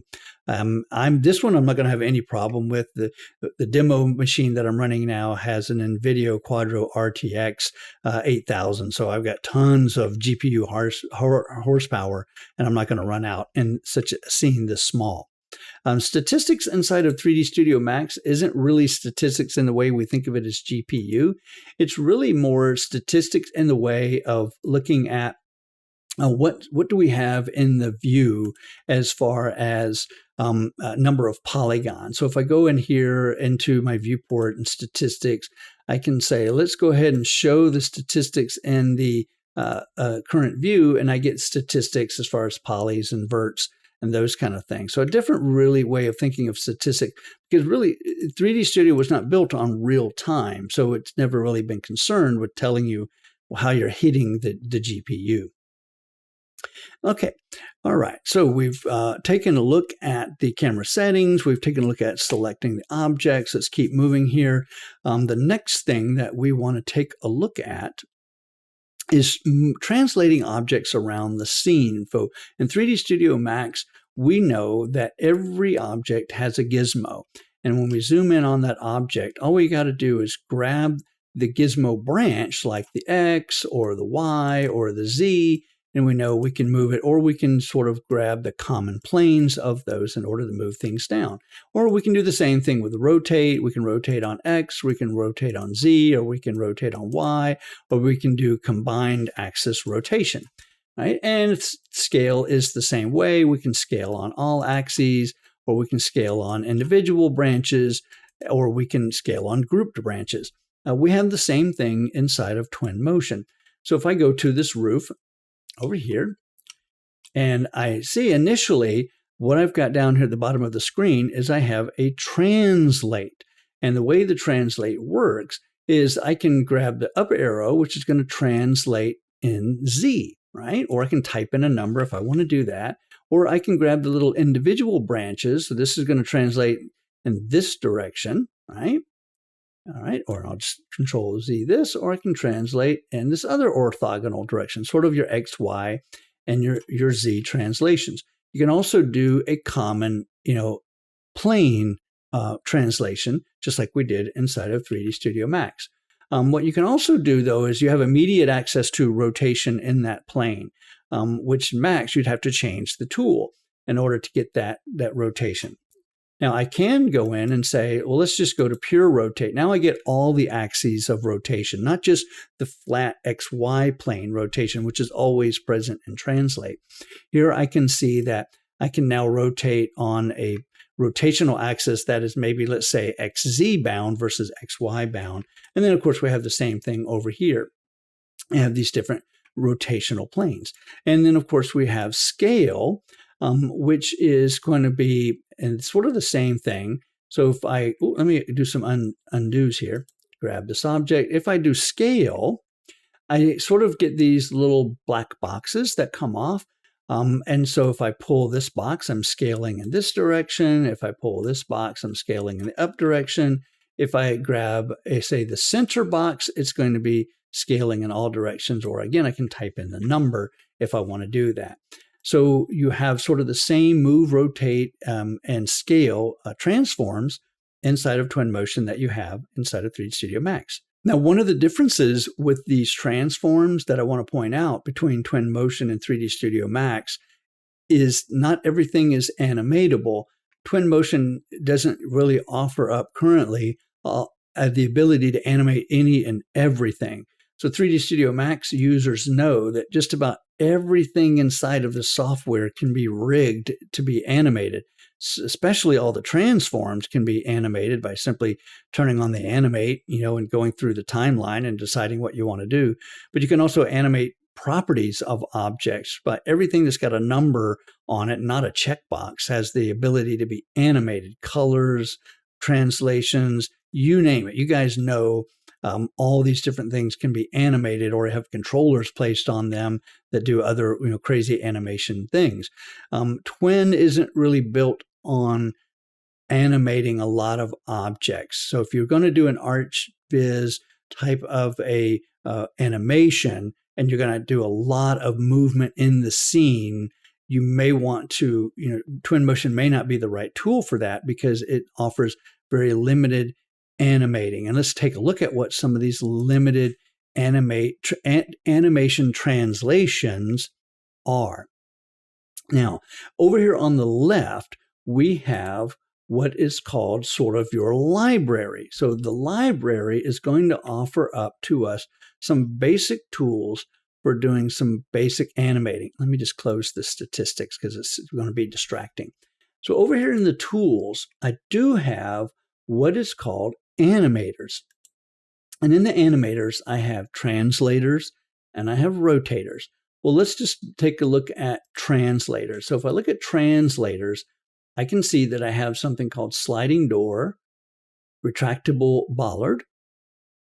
S1: This one I'm not going to have any problem with. The demo machine that I'm running now has an NVIDIA Quadro RTX 8000, so I've got tons of GPU horsepower, and I'm not going to run out in such a scene this small. Statistics inside of 3D Studio Max isn't really statistics in the way we think of it as GPU. It's really more statistics in the way of looking at what do we have in the view as far as number of polygons. So if I go in here into my viewport and statistics, I can say, let's go ahead and show the statistics in the current view, and I get statistics as far as polys and verts and those kind of things. So a different really way of thinking of statistics, because really 3D Studio was not built on real time. So it's never really been concerned with telling you how you're hitting the GPU. Okay. All right. So we've taken a look at the camera settings. We've taken a look at selecting the objects. Let's keep moving here. The next thing that we want to take a look at is translating objects around the scene. So in 3D Studio Max, we know that every object has a gizmo. And when we zoom in on that object, all we got to do is grab the gizmo branch, like the X or the Y or the Z, and we know we can move it, or we can sort of grab the common planes of those in order to move things down. Or we can do the same thing with the rotate. We can rotate on X, we can rotate on Z, or we can rotate on Y, or we can do combined axis rotation, right? And scale is the same way. We can scale on all axes, or we can scale on individual branches, or we can scale on grouped branches. We have the same thing inside of Twinmotion. So if I go to this roof over here, and I see initially what I've got down here at the bottom of the screen is I have a translate. And the way the translate works is I can grab the up arrow, which is going to translate in Z, right? Or I can type in a number if I want to do that. Or I can grab the little individual branches. So this is going to translate in this direction, right? All right, or I'll just Control Z this, or I can translate in this other orthogonal direction, sort of your X, Y, and your Z translations. You can also do a common, plane translation, just like we did inside of 3D Studio Max. What you can also do, though, is you have immediate access to rotation in that plane, which in Max, you'd have to change the tool in order to get that rotation. Now, I can go in and say, well, let's just go to pure rotate. Now I get all the axes of rotation, not just the flat XY plane rotation, which is always present in Translate. Here I can see that I can now rotate on a rotational axis that is maybe, let's say, XZ bound versus XY bound. And then, of course, we have the same thing over here. We have these different rotational planes. And then, of course, we have scale, which is going to be and sort of the same thing. So if let me do some undos here. Grab this object. If I do scale, I sort of get these little black boxes that come off. And so if I pull this box, I'm scaling in this direction. If I pull this box, I'm scaling in the up direction. If I grab, say, the center box, it's going to be scaling in all directions. Or again, I can type in the number if I want to do that. So you have sort of the same move, rotate, and scale transforms inside of Twinmotion that you have inside of 3D Studio Max. Now, one of the differences with these transforms that I want to point out between Twinmotion and 3D Studio Max is not everything is animatable. Twinmotion doesn't really offer up currently the ability to animate any and everything. So 3D Studio Max users know that just about everything inside of the software can be rigged to be animated. Especially all the transforms can be animated by simply turning on the animate, and going through the timeline and deciding what you want to do. But you can also animate properties of objects, but everything that's got a number on it, not a checkbox, has the ability to be animated. Colors, translations, you name it. You guys know all these different things can be animated or have controllers placed on them that do other crazy animation things. Twin isn't really built on animating a lot of objects. So if you're going to do an ArchViz type of a animation and you're going to do a lot of movement in the scene, you may want to, Twinmotion may not be the right tool for that because it offers very limited animating. And let's take a look at what some of these limited animation translations are. Now, over here on the left, we have what is called sort of your library. So the library is going to offer up to us some basic tools for doing some basic animating. Let me just close the statistics because it's going to be distracting. So over here in the tools, I do have what is called animators. And in the animators, I have translators and I have rotators. Well, let's just take a look at translators. So if I look at translators, I can see that I have something called sliding door, retractable bollard,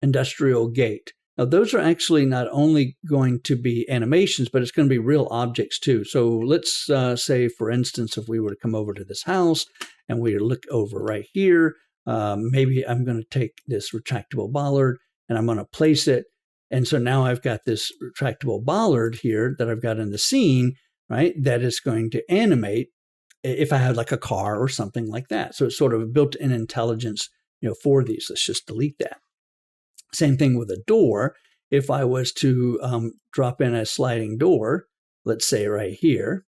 S1: industrial gate. Now, those are actually not only going to be animations, but it's going to be real objects too. So let's say, for instance, if we were to come over to this house and we look over right here, maybe I'm going to take this retractable bollard and I'm going to place it. And so now I've got this retractable bollard here that I've got in the scene, right, that is going to animate if I had like a car or something like that. So it's sort of a built-in intelligence, for these. Let's just delete that. Same thing with a door. If I was to drop in a sliding door, let's say right here,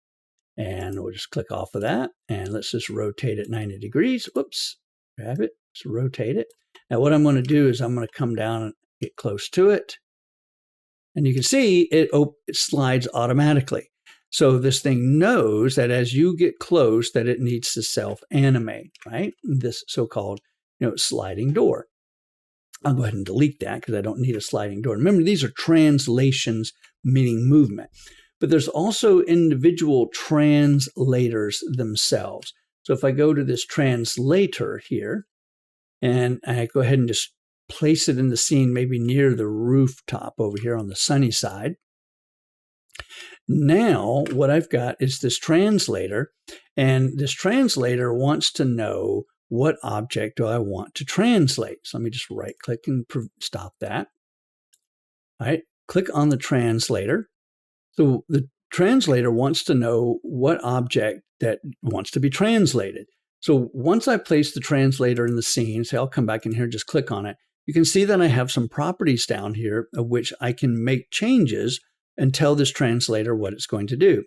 S1: and we'll just click off of that, and let's just rotate it 90 degrees. Whoops, grab it, just rotate it. Now what I'm going to do is I'm going to come down and get close to it, and you can see it slides automatically. So this thing knows that as you get close, that it needs to self-animate, right? This so-called, sliding door. I'll go ahead and delete that because I don't need a sliding door. Remember, these are translations, meaning movement. But there's also individual translators themselves. So if I go to this translator here, and I go ahead and just place it in the scene, maybe near the rooftop over here on the sunny side. Now, what I've got is this translator, and this translator wants to know what object do I want to translate. So let me just right click and stop that. All right, click on the translator. So the translator wants to know what object that wants to be translated. So once I place the translator in the scene, say I'll come back in here and just click on it, you can see that I have some properties down here of which I can make changes and tell this translator what it's going to do.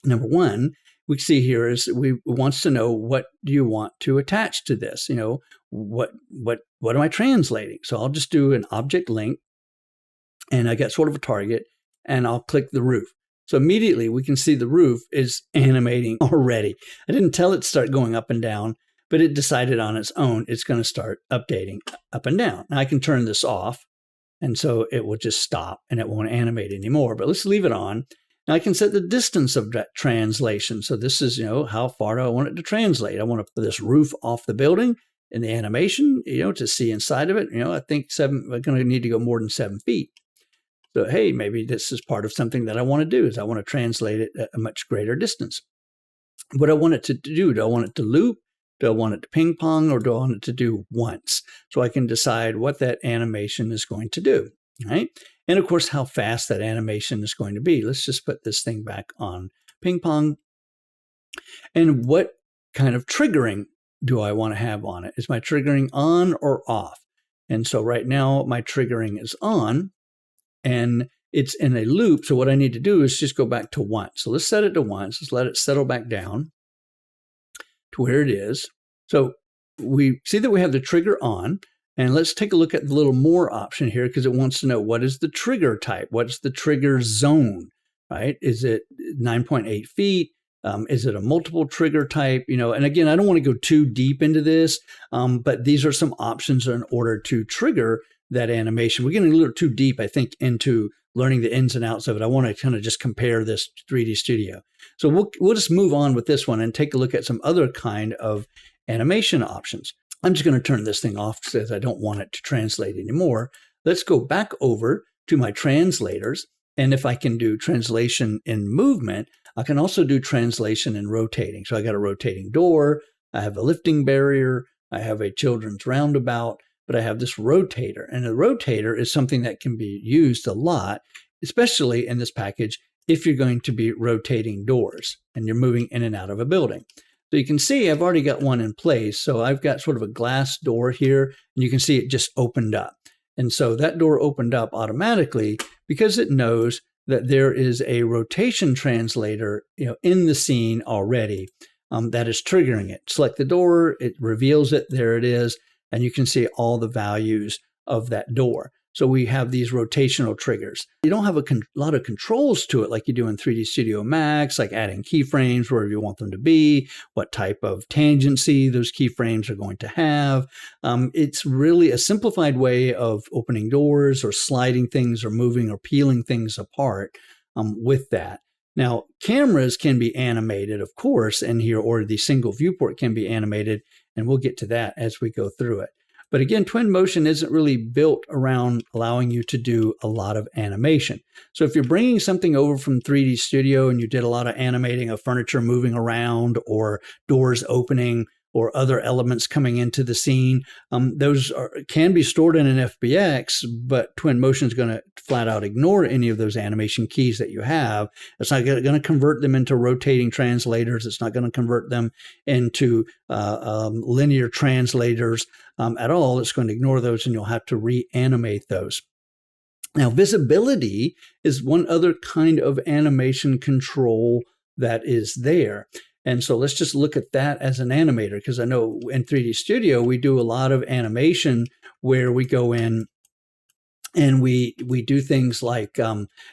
S1: Number one, we see here is we wants to know, what do you want to attach to this? What am I translating? So I'll just do an object link, and I get sort of a target, and I'll click the roof. So immediately we can see the roof is animating already. I didn't tell it to start going up and down, but it decided on its own it's going to start updating up and down. Now I can turn this off, and so it will just stop and it won't animate anymore. But let's leave it on. Now I can set the distance of that translation. So this is, how far do I want it to translate? I want to put this roof off the building in the animation, to see inside of it. I think we're going to need to go more than 7 feet. So, hey, maybe this is part of something that I want to do, is I want to translate it at a much greater distance. What I want it to do I want it to loop? Do I want it to ping pong, or do I want it to do once? So I can decide what that animation is going to do, right? And of course, how fast that animation is going to be. Let's just put this thing back on ping pong. And what kind of triggering do I want to have on it? Is my triggering on or off? And so right now my triggering is on, and it's in a loop. So what I need to do is just go back to once. So let's set it to once. Let's let it settle back down to where it is. So we see that we have the trigger on, And let's take a look at the little more option here because it wants to know what is the trigger type? What's the trigger zone, right? Is it 9.8 feet? Is it a multiple trigger type? And again, I don't want to go too deep into this, but these are some options in order to trigger that animation. We're getting a little too deep, I think, into learning the ins and outs of it. I want to kind of just compare this to 3D Studio. So we'll just move on with this one and take a look at some other kind of animation options. I'm just going to turn this thing off because I don't want it to translate anymore. Let's go back over to my translators. And if I can do translation in movement, I can also do translation in rotating. So I got a rotating door, I have a lifting barrier, I have a children's roundabout, but I have this rotator. And a rotator is something that can be used a lot, especially in this package, if you're going to be rotating doors and you're moving in and out of a building. So you can see I've already got one in place. So I've got sort of a glass door here, and you can see it just opened up. And so that door opened up automatically because it knows that there is a rotation translator, in the scene already that is triggering it. Select the door, it reveals it, there it is, and you can see all the values of that door. So we have these rotational triggers. You don't have a lot of controls to it like you do in 3D Studio Max, like adding keyframes wherever you want them to be, what type of tangency those keyframes are going to have. It's really a simplified way of opening doors or sliding things or moving or peeling things apart with that. Now, cameras can be animated, of course, in here, or the single viewport can be animated, and we'll get to that as we go through it. But again, Twinmotion isn't really built around allowing you to do a lot of animation. So if you're bringing something over from 3D Studio and you did a lot of animating of furniture moving around or doors opening or other elements coming into the scene, those can be stored in an FBX, but Twinmotion is going to flat out ignore any of those animation keys that you have. It's not going to convert them into rotating translators. It's not going to convert them into linear translators at all. It's going to ignore those, and you'll have to reanimate those. Now, visibility is one other kind of animation control that is there. And so let's just look at that as an animator, because I know in 3D Studio, we do a lot of animation where we go in and we do things like,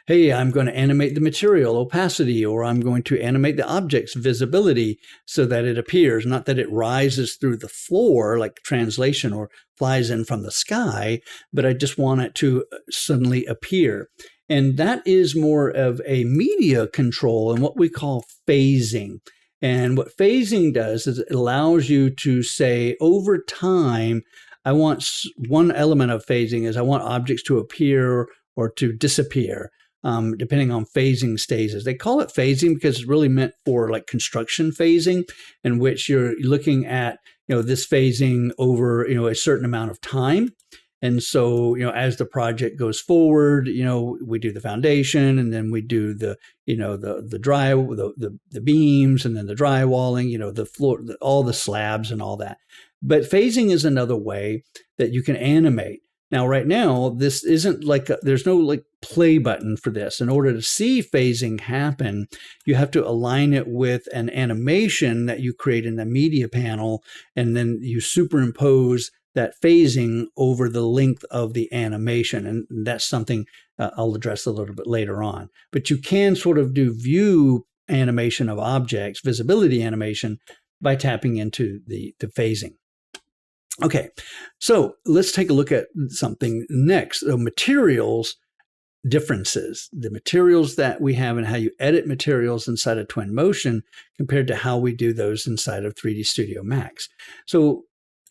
S1: hey, I'm going to animate the material opacity, or I'm going to animate the object's visibility so that it appears, not that it rises through the floor like translation or flies in from the sky, but I just want it to suddenly appear. And that is more of a media control and what we call phasing. And what phasing does is it allows you to say over time, I want one element of phasing is I want objects to appear or to disappear, depending on phasing stages. They call it phasing because it's really meant for like construction phasing, in which you're looking at, this phasing over, a certain amount of time. And so, as the project goes forward, we do the foundation, and then we do the beams, and then the drywalling, the floor, all the slabs and all that. But phasing is another way that you can animate. Now, right now, this isn't like there's no play button for this. In order to see phasing happen, you have to align it with an animation that you create in the media panel, and then you superimpose that phasing over the length of the animation. And that's something I'll address a little bit later on. But you can sort of do view animation of objects, visibility animation, by tapping into the phasing. Okay, so let's take a look at something next. So materials differences, the materials that we have and how you edit materials inside of Twinmotion compared to how we do those inside of 3D Studio Max. So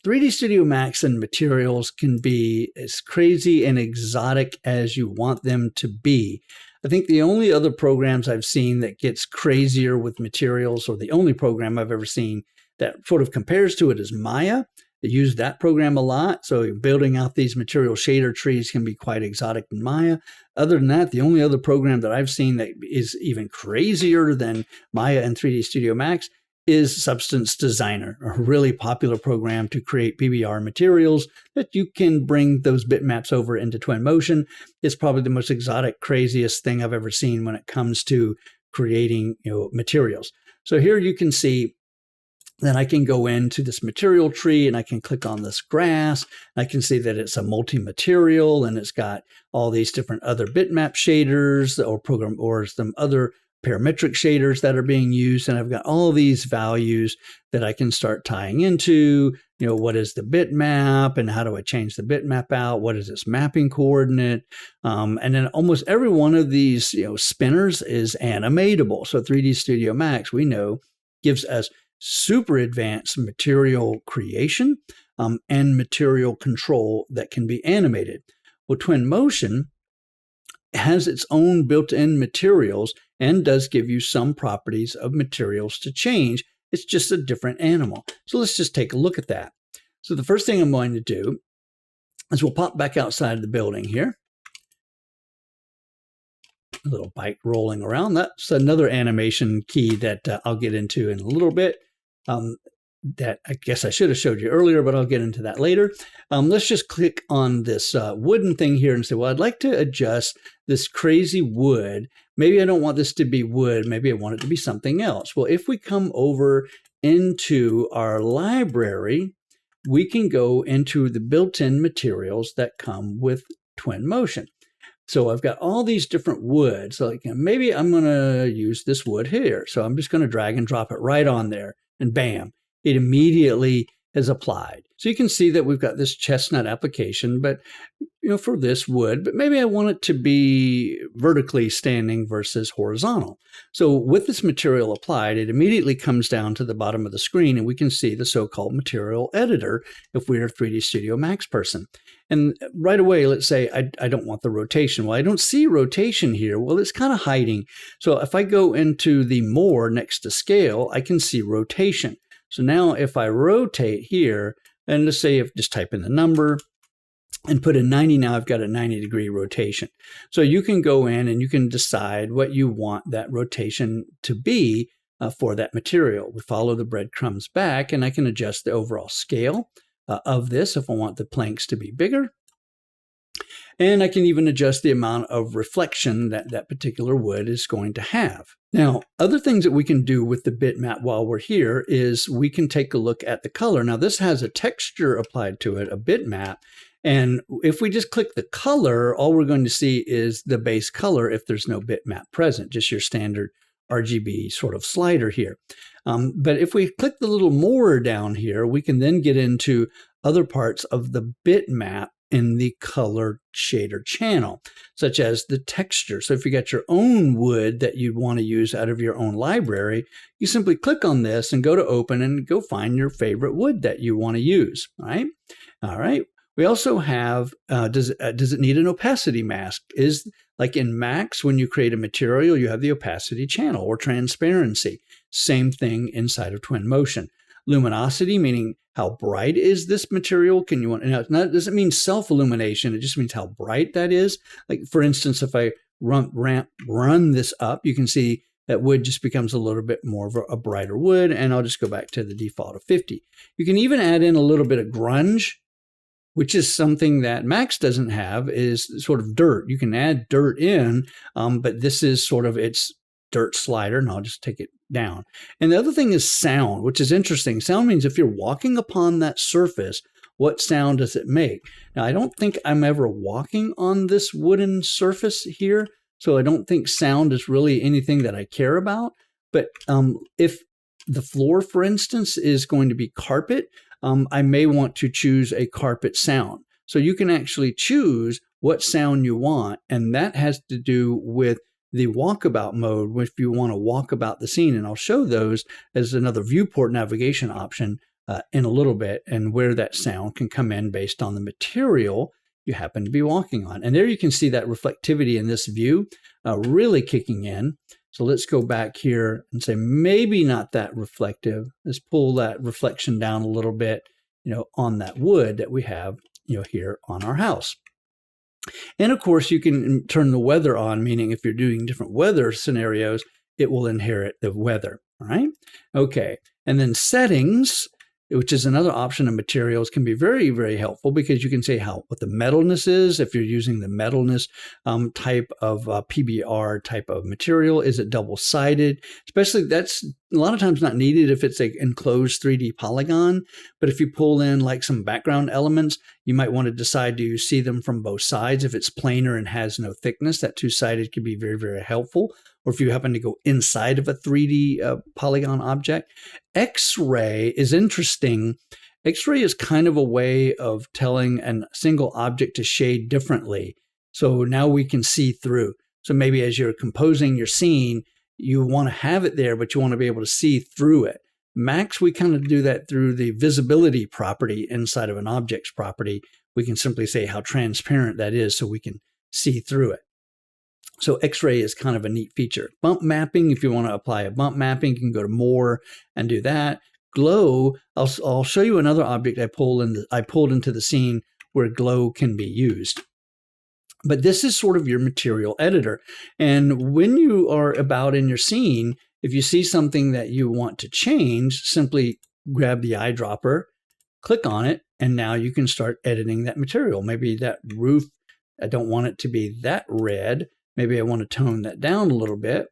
S1: 3D Studio Max and materials can be as crazy and exotic as you want them to be. I think the only other programs I've seen that gets crazier with materials, or the only program I've ever seen that sort of compares to it, is Maya. They use that program a lot. So building out these material shader trees can be quite exotic in Maya. Other than that, the only other program that I've seen that is even crazier than Maya and 3D Studio Max is Substance Designer, a really popular program to create PBR materials that you can bring those bitmaps over into Twinmotion. It's probably the most exotic, craziest thing I've ever seen when it comes to creating materials. So here you can see Then I can go into this material tree and I can click on this grass. I can see that it's a multi-material and it's got all these different other bitmap shaders or some other parametric shaders that are being used. And I've got all these values that I can start tying into, what is the bitmap and how do I change the bitmap out? What is its mapping coordinate? And then almost every one of these, spinners is animatable. So 3D Studio Max, we know, gives us super advanced material creation and material control that can be animated. Well, Twinmotion has its own built-in materials and does give you some properties of materials to change. It's just a different animal. So let's just take a look at that. So the first thing I'm going to do is we'll pop back outside of the building here. A little bike rolling around. That's another animation key that I'll get into in a little bit. That I guess I should have showed you earlier, but I'll get into that later. Let's just click on this wooden thing here and say, well, I'd like to adjust this crazy wood. Maybe I don't want this to be wood. Maybe I want it to be something else. Well, if we come over into our library, we can go into the built-in materials that come with Twinmotion. So I've got all these different woods. So maybe I'm going to use this wood here. So I'm just going to drag and drop it right on there. And bam, it immediately has applied. So you can see that we've got this chestnut application, but for this wood, but maybe I want it to be vertically standing versus horizontal. So with this material applied, it immediately comes down to the bottom of the screen and we can see the so-called material editor if we're a 3D Studio Max person. And right away, let's say I don't want the rotation. Well, I don't see rotation here. Well, it's kind of hiding. So if I go into the more next to scale, I can see rotation. So now if I rotate here, and let's say if just type in the number and put in 90, now I've got a 90-degree rotation. So you can go in and you can decide what you want that rotation to be for that material. We follow the breadcrumbs back and I can adjust the overall scale of this if I want the planks to be bigger. And I can even adjust the amount of reflection that that particular wood is going to have. Now, other things that we can do with the bitmap while we're here is we can take a look at the color. Now, this has a texture applied to it, a bitmap. And if we just click the color, all we're going to see is the base color if there's no bitmap present, just your standard RGB sort of slider here. But if we click the little more down here, we can then get into other parts of the bitmap in the color shader channel, such as the texture. So if you got your own wood that you'd want to use out of your own library, you simply click on this and go to open and go find your favorite wood that you want to use. All right. We also have, does it need an opacity mask? Is like in Max, when you create a material, you have the opacity channel or transparency. Same thing inside of Twinmotion. Luminosity, meaning how bright is this material? Can you want? Now, it doesn't mean self-illumination. It just means how bright that is. Like for instance, if I run this up, you can see that wood just becomes a little bit more of a brighter wood. And I'll just go back to the default of 50. You can even add in a little bit of grunge, which is something that Max doesn't have, is sort of dirt. You can add dirt in, but this is sort of its dirt slider, and I'll just take it down. And the other thing is sound, which is interesting. Sound means if you're walking upon that surface, what sound does it make? Now, I don't think I'm ever walking on this wooden surface here, so I don't think sound is really anything that I care about. But if the floor, for instance, is going to be carpet, I may want to choose a carpet sound. So you can actually choose what sound you want, and that has to do with the walkabout mode if you want to walk about the scene. And I'll show those as another viewport navigation option in a little bit, and where that sound can come in based on the material you happen to be walking on. And there you can see that reflectivity in this view really kicking in. So let's go back here and say maybe not that reflective. Let's pull that reflection down a little bit, on that wood that we have, here on our house. And of course, you can turn the weather on, meaning if you're doing different weather scenarios, it will inherit the weather. All right. Okay. And then settings, which is another option of materials, can be very, very helpful because you can say what the metalness is. If you're using the metalness type of PBR type of material, is it double-sided? Especially that's a lot of times not needed if it's an enclosed 3D polygon. But if you pull in like some background elements, you might want to decide, do you see them from both sides? If it's planar and has no thickness, that two-sided can be very, very helpful. Or if you happen to go inside of a 3D polygon object. X-ray is interesting. X-ray is kind of a way of telling a single object to shade differently. So now we can see through. So maybe as you're composing your scene, you want to have it there, but you want to be able to see through it. Max, we kind of do that through the visibility property inside of an object's property. We can simply say how transparent that is so we can see through it. So X-ray is kind of a neat feature. Bump mapping, if you want to apply a bump mapping, you can go to more and do that. Glow, I'll show you another object I pulled into the scene where glow can be used. But this is sort of your material editor. And when you are about in your scene, if you see something that you want to change, simply grab the eyedropper, click on it, and now you can start editing that material. Maybe that roof, I don't want it to be that red. Maybe I want to tone that down a little bit.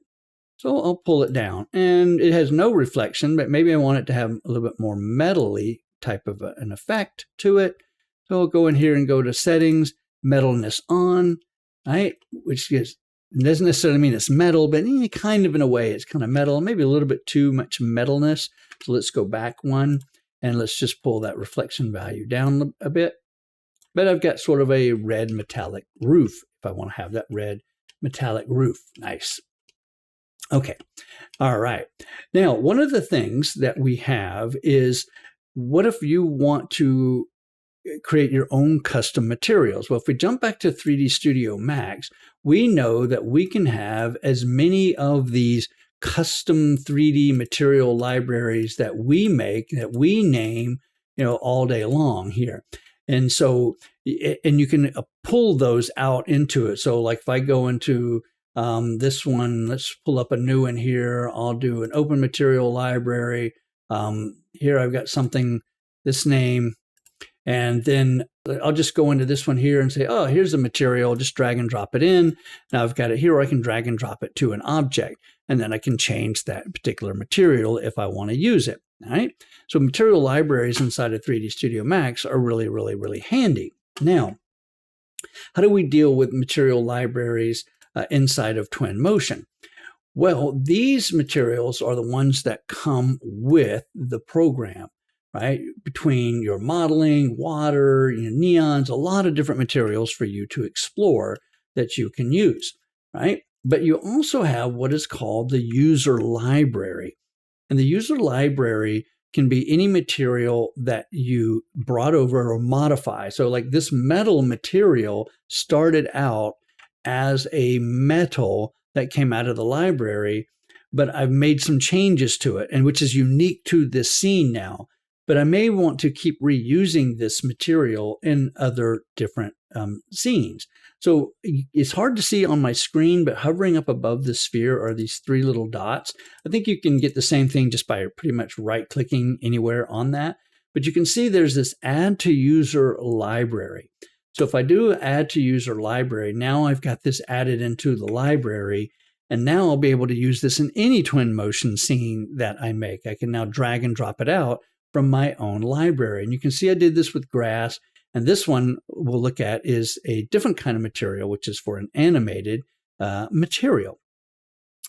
S1: So I'll pull it down. And it has no reflection, but maybe I want it to have a little bit more metal-y type of an effect to it. So I'll go in here and go to settings, metalness on, right? Which doesn't necessarily mean it's metal, but kind of in a way it's kind of metal, maybe a little bit too much metalness. So let's go back one and let's just pull that reflection value down a bit. But I've got sort of a red metallic roof if I want to have that red metallic roof. Nice. Okay. All right. Now, one of the things that we have is, what if you want to create your own custom materials? Well, if we jump back to 3D Studio Max, we know that we can have as many of these custom 3D material libraries that we make, that we name, all day long here. And so, and you can pull those out into it. So like if I go into this one, let's pull up a new one here. I'll do an open material library. Here I've got something, this name, and then I'll just go into this one here and say, oh, here's a material, just drag and drop it in. Now I've got it here, or I can drag and drop it to an object, and then I can change that particular material if I want to use it. All right. So material libraries inside of 3D Studio Max are really, really, really handy. Now, how do we deal with material libraries inside of Twinmotion? Well, these materials are the ones that come with the program, right? Between your modeling, water, neons, a lot of different materials for you to explore that you can use, right? But you also have what is called the user library. And the user library can be any material that you brought over or modify. So like this metal material started out as a metal that came out of the library, but I've made some changes to it, and which is unique to this scene now. But I may want to keep reusing this material in other different scenes. So it's hard to see on my screen, but hovering up above the sphere are these three little dots. I think you can get the same thing just by pretty much right-clicking anywhere on that. But you can see there's this Add to User Library. So if I do Add to User Library, now I've got this added into the library, and now I'll be able to use this in any Twinmotion scene that I make. I can now drag and drop it out from my own library. And you can see I did this with grass. And this one we'll look at is a different kind of material, which is for an animated material.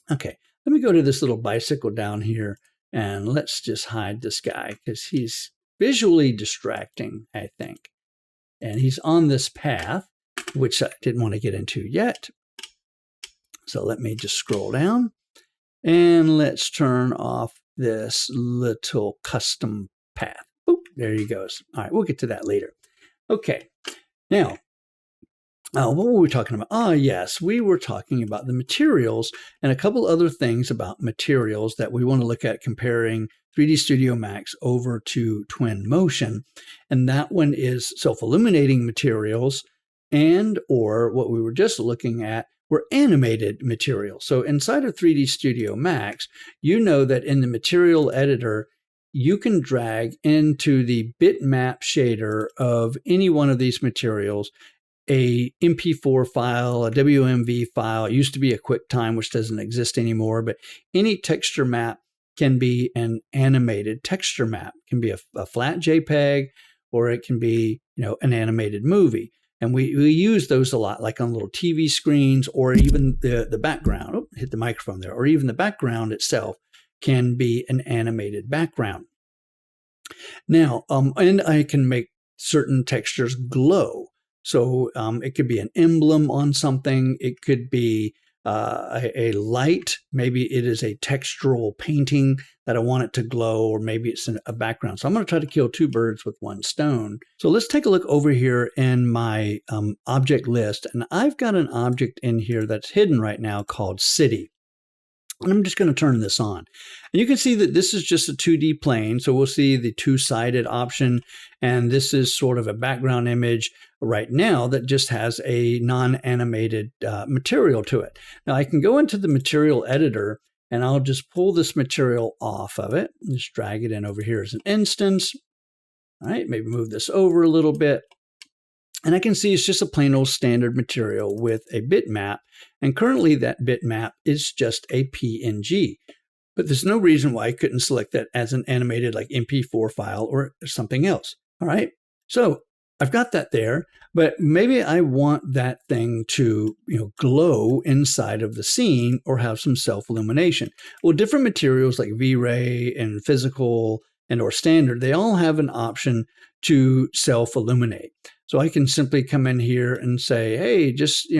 S1: Okay, let me go to this little bicycle down here, and let's just hide this guy because he's visually distracting, I think. And he's on this path, which I didn't want to get into yet. So let me just scroll down, and let's turn off this little custom path. Boop, there he goes. All right, we'll get to that later. Okay, now, what were we talking about? Yes, we were talking about the materials and a couple other things about materials that we want to look at comparing 3D Studio Max over to Twinmotion. And that one is self-illuminating materials, and or what we were just looking at were animated materials. So inside of 3D Studio Max, you know that in the material editor, you can drag into the bitmap shader of any one of these materials a MP4 file, a WMV file. It used to be a QuickTime, which doesn't exist anymore, but any texture map can be an animated texture map. It can be a flat JPEG, or it can be, an animated movie. And we use those a lot, like on little TV screens, or even the background. Oh, hit the microphone there. Or even the background itself can be an animated background. Now, and I can make certain textures glow. So it could be an emblem on something. It could be a light. Maybe it is a textural painting that I want it to glow, or maybe it's a background. So I'm going to try to kill two birds with one stone. So let's take a look over here in my object list. And I've got an object in here that's hidden right now called City. And I'm just going to turn this on. And you can see that this is just a 2D plane. So we'll see the two-sided option. And this is sort of a background image right now that just has a non-animated material to it. Now I can go into the material editor and I'll just pull this material off of it. Just drag it in over here as an instance. All right, maybe move this over a little bit. And I can see it's just a plain old standard material with a bitmap. And currently that bitmap is just a PNG. But there's no reason why I couldn't select that as an animated like MP4 file or something else. All right. So I've got that there, but maybe I want that thing to, glow inside of the scene or have some self-illumination. Well, different materials like V-Ray and physical and or standard, they all have an option to self-illuminate. So I can simply come in here and say, hey, just,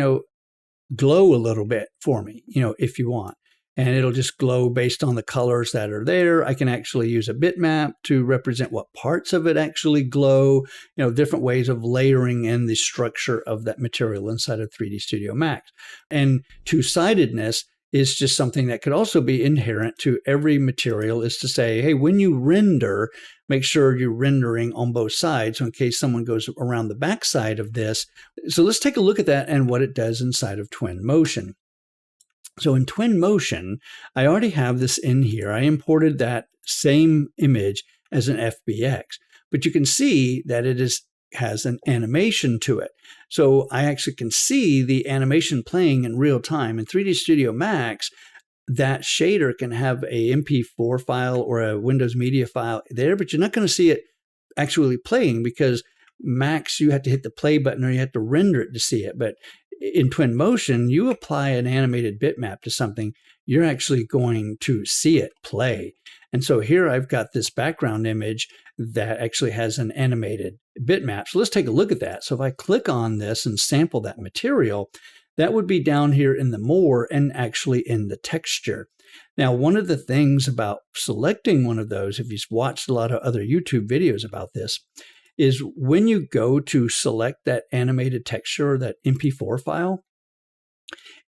S1: glow a little bit for me, if you want. And it'll just glow based on the colors that are there. I can actually use a bitmap to represent what parts of it actually glow, different ways of layering in the structure of that material inside of 3D Studio Max. And two-sidedness is just something that could also be inherent to every material, is to say, hey, when you render, make sure you're rendering on both sides, so in case someone goes around the back side of this. So let's take a look at that and what it does inside of Twinmotion. So in Twinmotion, I already have this in here. I imported that same image as an FBX, but you can see that it has an animation to it. So I actually can see the animation playing in real time. In 3D Studio Max, that shader can have a MP4 file or a Windows Media file there, but you're not going to see it actually playing, because Max, you have to hit the play button or you have to render it to see it. But in Twinmotion, you apply an animated bitmap to something, you're actually going to see it play. And so here I've got this background image that actually has an animated bitmap. So let's take a look at that. So if I click on this and sample that material, that would be down here in the more and actually in the texture. Now, one of the things about selecting one of those, if you've watched a lot of other YouTube videos about this, is when you go to select that animated texture or that MP4 file,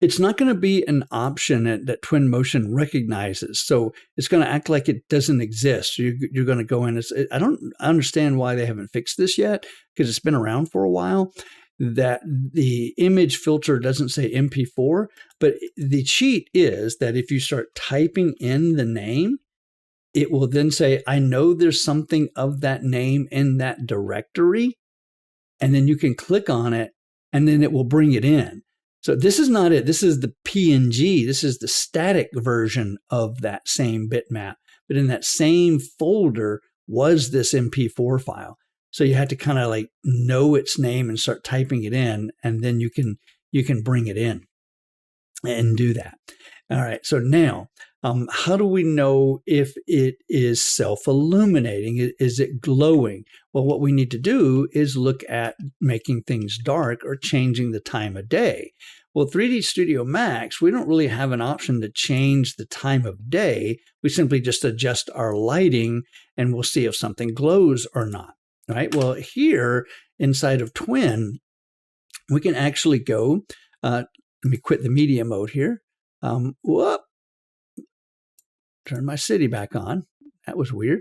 S1: it's not going to be an option that Twinmotion recognizes. So it's going to act like it doesn't exist. So you're going to go in. I don't understand why they haven't fixed this yet, because it's been around for a while, that the image filter doesn't say MP4. But the cheat is that if you start typing in the name, it will then say, I know there's something of that name in that directory. And then you can click on it and then it will bring it in. So this is not it. This is the PNG. This is the static version of that same bitmap. But in that same folder was this MP4 file. So you had to kind of like know its name and start typing it in, and then you can bring it in and do that. All right. So now, how do we know if it is self-illuminating? Is it glowing? Well, what we need to do is look at making things dark or changing the time of day. Well, 3D Studio Max, we don't really have an option to change the time of day. We simply just adjust our lighting and we'll see if something glows or not. All right. Well, here inside of Twin, we can actually go, let me quit the media mode here. Whoop. Turn my city back on. That was weird.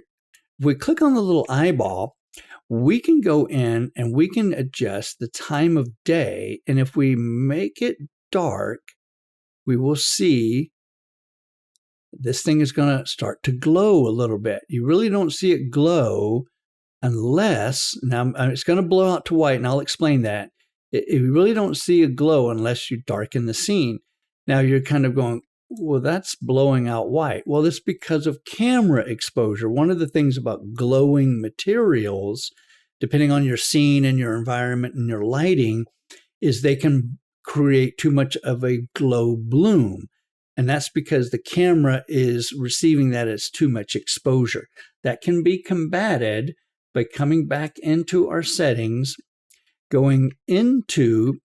S1: If we click on the little eyeball, we can go in and we can adjust the time of day. And if we make it dark, we will see this thing is going to start to glow a little bit. You really don't see it glow unless, now it's going to blow out to white, and I'll explain that. You really don't see a glow unless you darken the scene. Now you're kind of going, well, that's blowing out white. Well, that's because of camera exposure. One of the things about glowing materials, depending on your scene and your environment and your lighting, is they can create too much of a glow bloom. And that's because the camera is receiving that as too much exposure. That can be combated by coming back into our settings, going into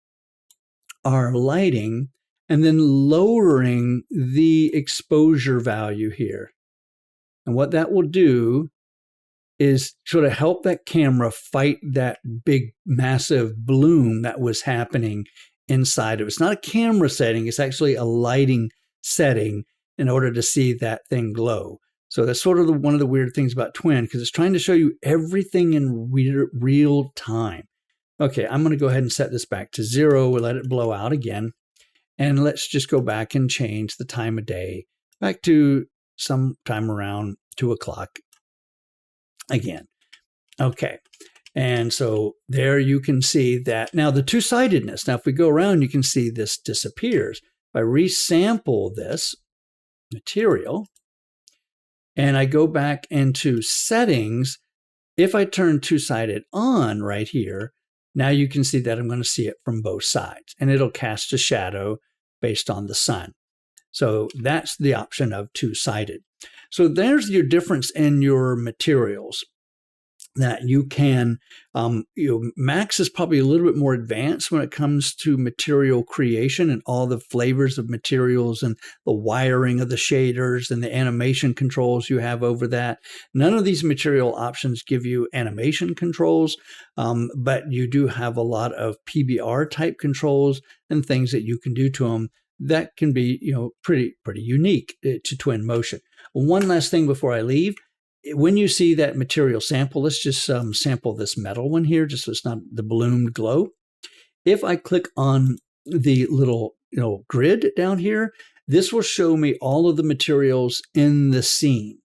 S1: our lighting, and then lowering the exposure value here. And what that will do is sort of help that camera fight that big, massive bloom that was happening inside of it. It's not a camera setting, it's actually a lighting setting in order to see that thing glow. So that's sort of one of the weird things about Twin, because it's trying to show you everything in real time. Okay, I'm going to go ahead and set this back to 0. We'll let it blow out again. And let's just go back and change the time of day back to sometime around 2 o'clock again. Okay. And so there you can see that. Now the two-sidedness. Now if we go around, you can see this disappears. If I resample this material and I go back into settings, if I turn two-sided on right here, now you can see that I'm going to see it from both sides, and it'll cast a shadow based on the sun. So that's the option of two-sided. So there's your difference in your materials that you can, Max is probably a little bit more advanced when it comes to material creation and all the flavors of materials and the wiring of the shaders and the animation controls you have over that. None of these material options give you animation controls, but you do have a lot of PBR type controls and things that you can do to them that can be, pretty unique to Twinmotion. One last thing before I leave. When you see that material sample, let's just sample this metal one here, just so it's not the bloomed glow. If I click on the little grid down here, this will show me all of the materials in the scene.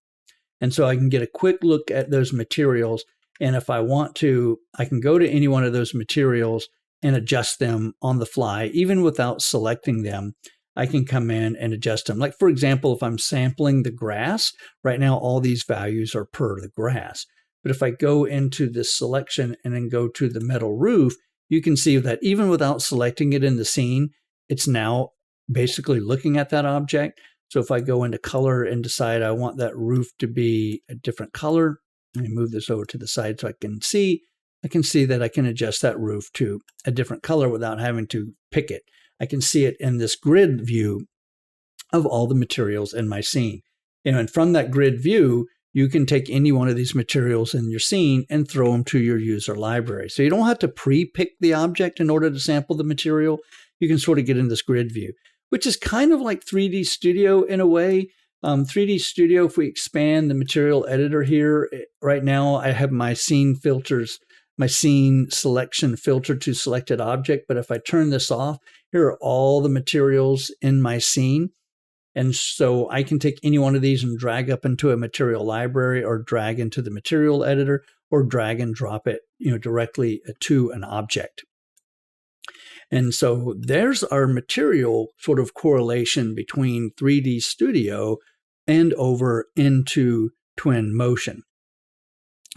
S1: And so I can get a quick look at those materials. And if I want to, I can go to any one of those materials and adjust them on the fly, even without selecting them. I can come in and adjust them. Like, for example, if I'm sampling the grass, right now all these values are per the grass. But if I go into this selection and then go to the metal roof, you can see that even without selecting it in the scene, it's now basically looking at that object. So if I go into color and decide I want that roof to be a different color, let me move this over to the side so I can see that I can adjust that roof to a different color without having to pick it. I can see it in this grid view of all the materials in my scene. And from that grid view, you can take any one of these materials in your scene and throw them to your user library. So you don't have to pre-pick the object in order to sample the material. You can sort of get in this grid view, which is kind of like 3D Studio in a way. 3D Studio, if we expand the material editor here, right now I have my scene filters, my scene selection filter to selected object. But if I turn this off, here are all the materials in my scene. And so I can take any one of these and drag up into a material library, or drag into the material editor, or drag and drop it, directly to an object. And so there's our material sort of correlation between 3D Studio and over into Twinmotion.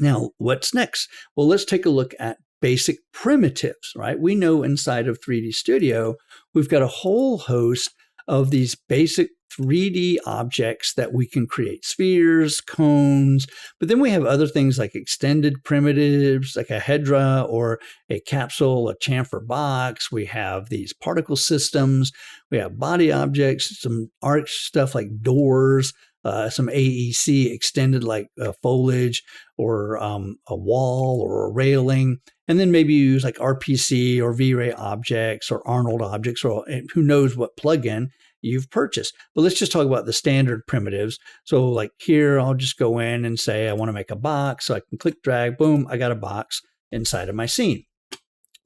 S1: Now, what's next? Well, let's take a look at basic primitives, right? We know inside of 3D Studio, we've got a whole host of these basic 3D objects that we can create: spheres, cones, but then we have other things like extended primitives, like a hedra or a capsule, a chamfer box. We have these particle systems. We have body objects, some art stuff like doors, some AEC extended like foliage, or a wall or a railing. And then maybe you use like RPC or V-Ray objects or Arnold objects, or who knows what plugin you've purchased. But let's just talk about the standard primitives. So like here, I'll just go in and say I want to make a box. So I can click, drag, boom, I got a box inside of my scene.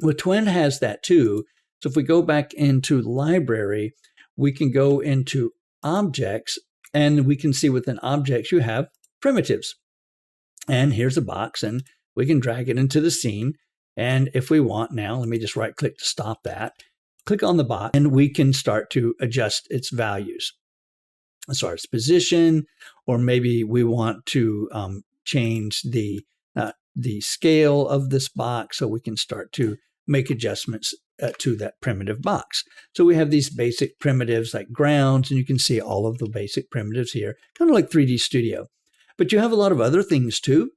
S1: Well, Twin has that too. So if we go back into library, we can go into objects And we can see within objects, you have primitives. And here's a box, and we can drag it into the scene. And if we want now, let me just right click to stop that. Click on the box, and we can start to adjust its values as far as position, or maybe we want to change the scale of this box, so we can start to make adjustments to that primitive box. So we have these basic primitives like grounds, and you can see all of the basic primitives here, kind of like 3D Studio. But you have a lot of other things too.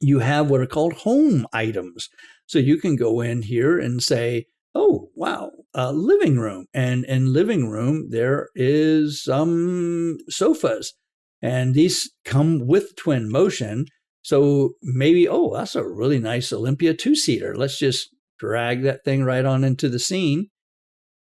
S1: You have what are called home items. So you can go in here and say, oh, wow, living room. And in living room, there is some sofas. And these come with Twinmotion. So maybe, oh, that's a really nice Olympia two-seater. Let's just drag that thing right on into the scene.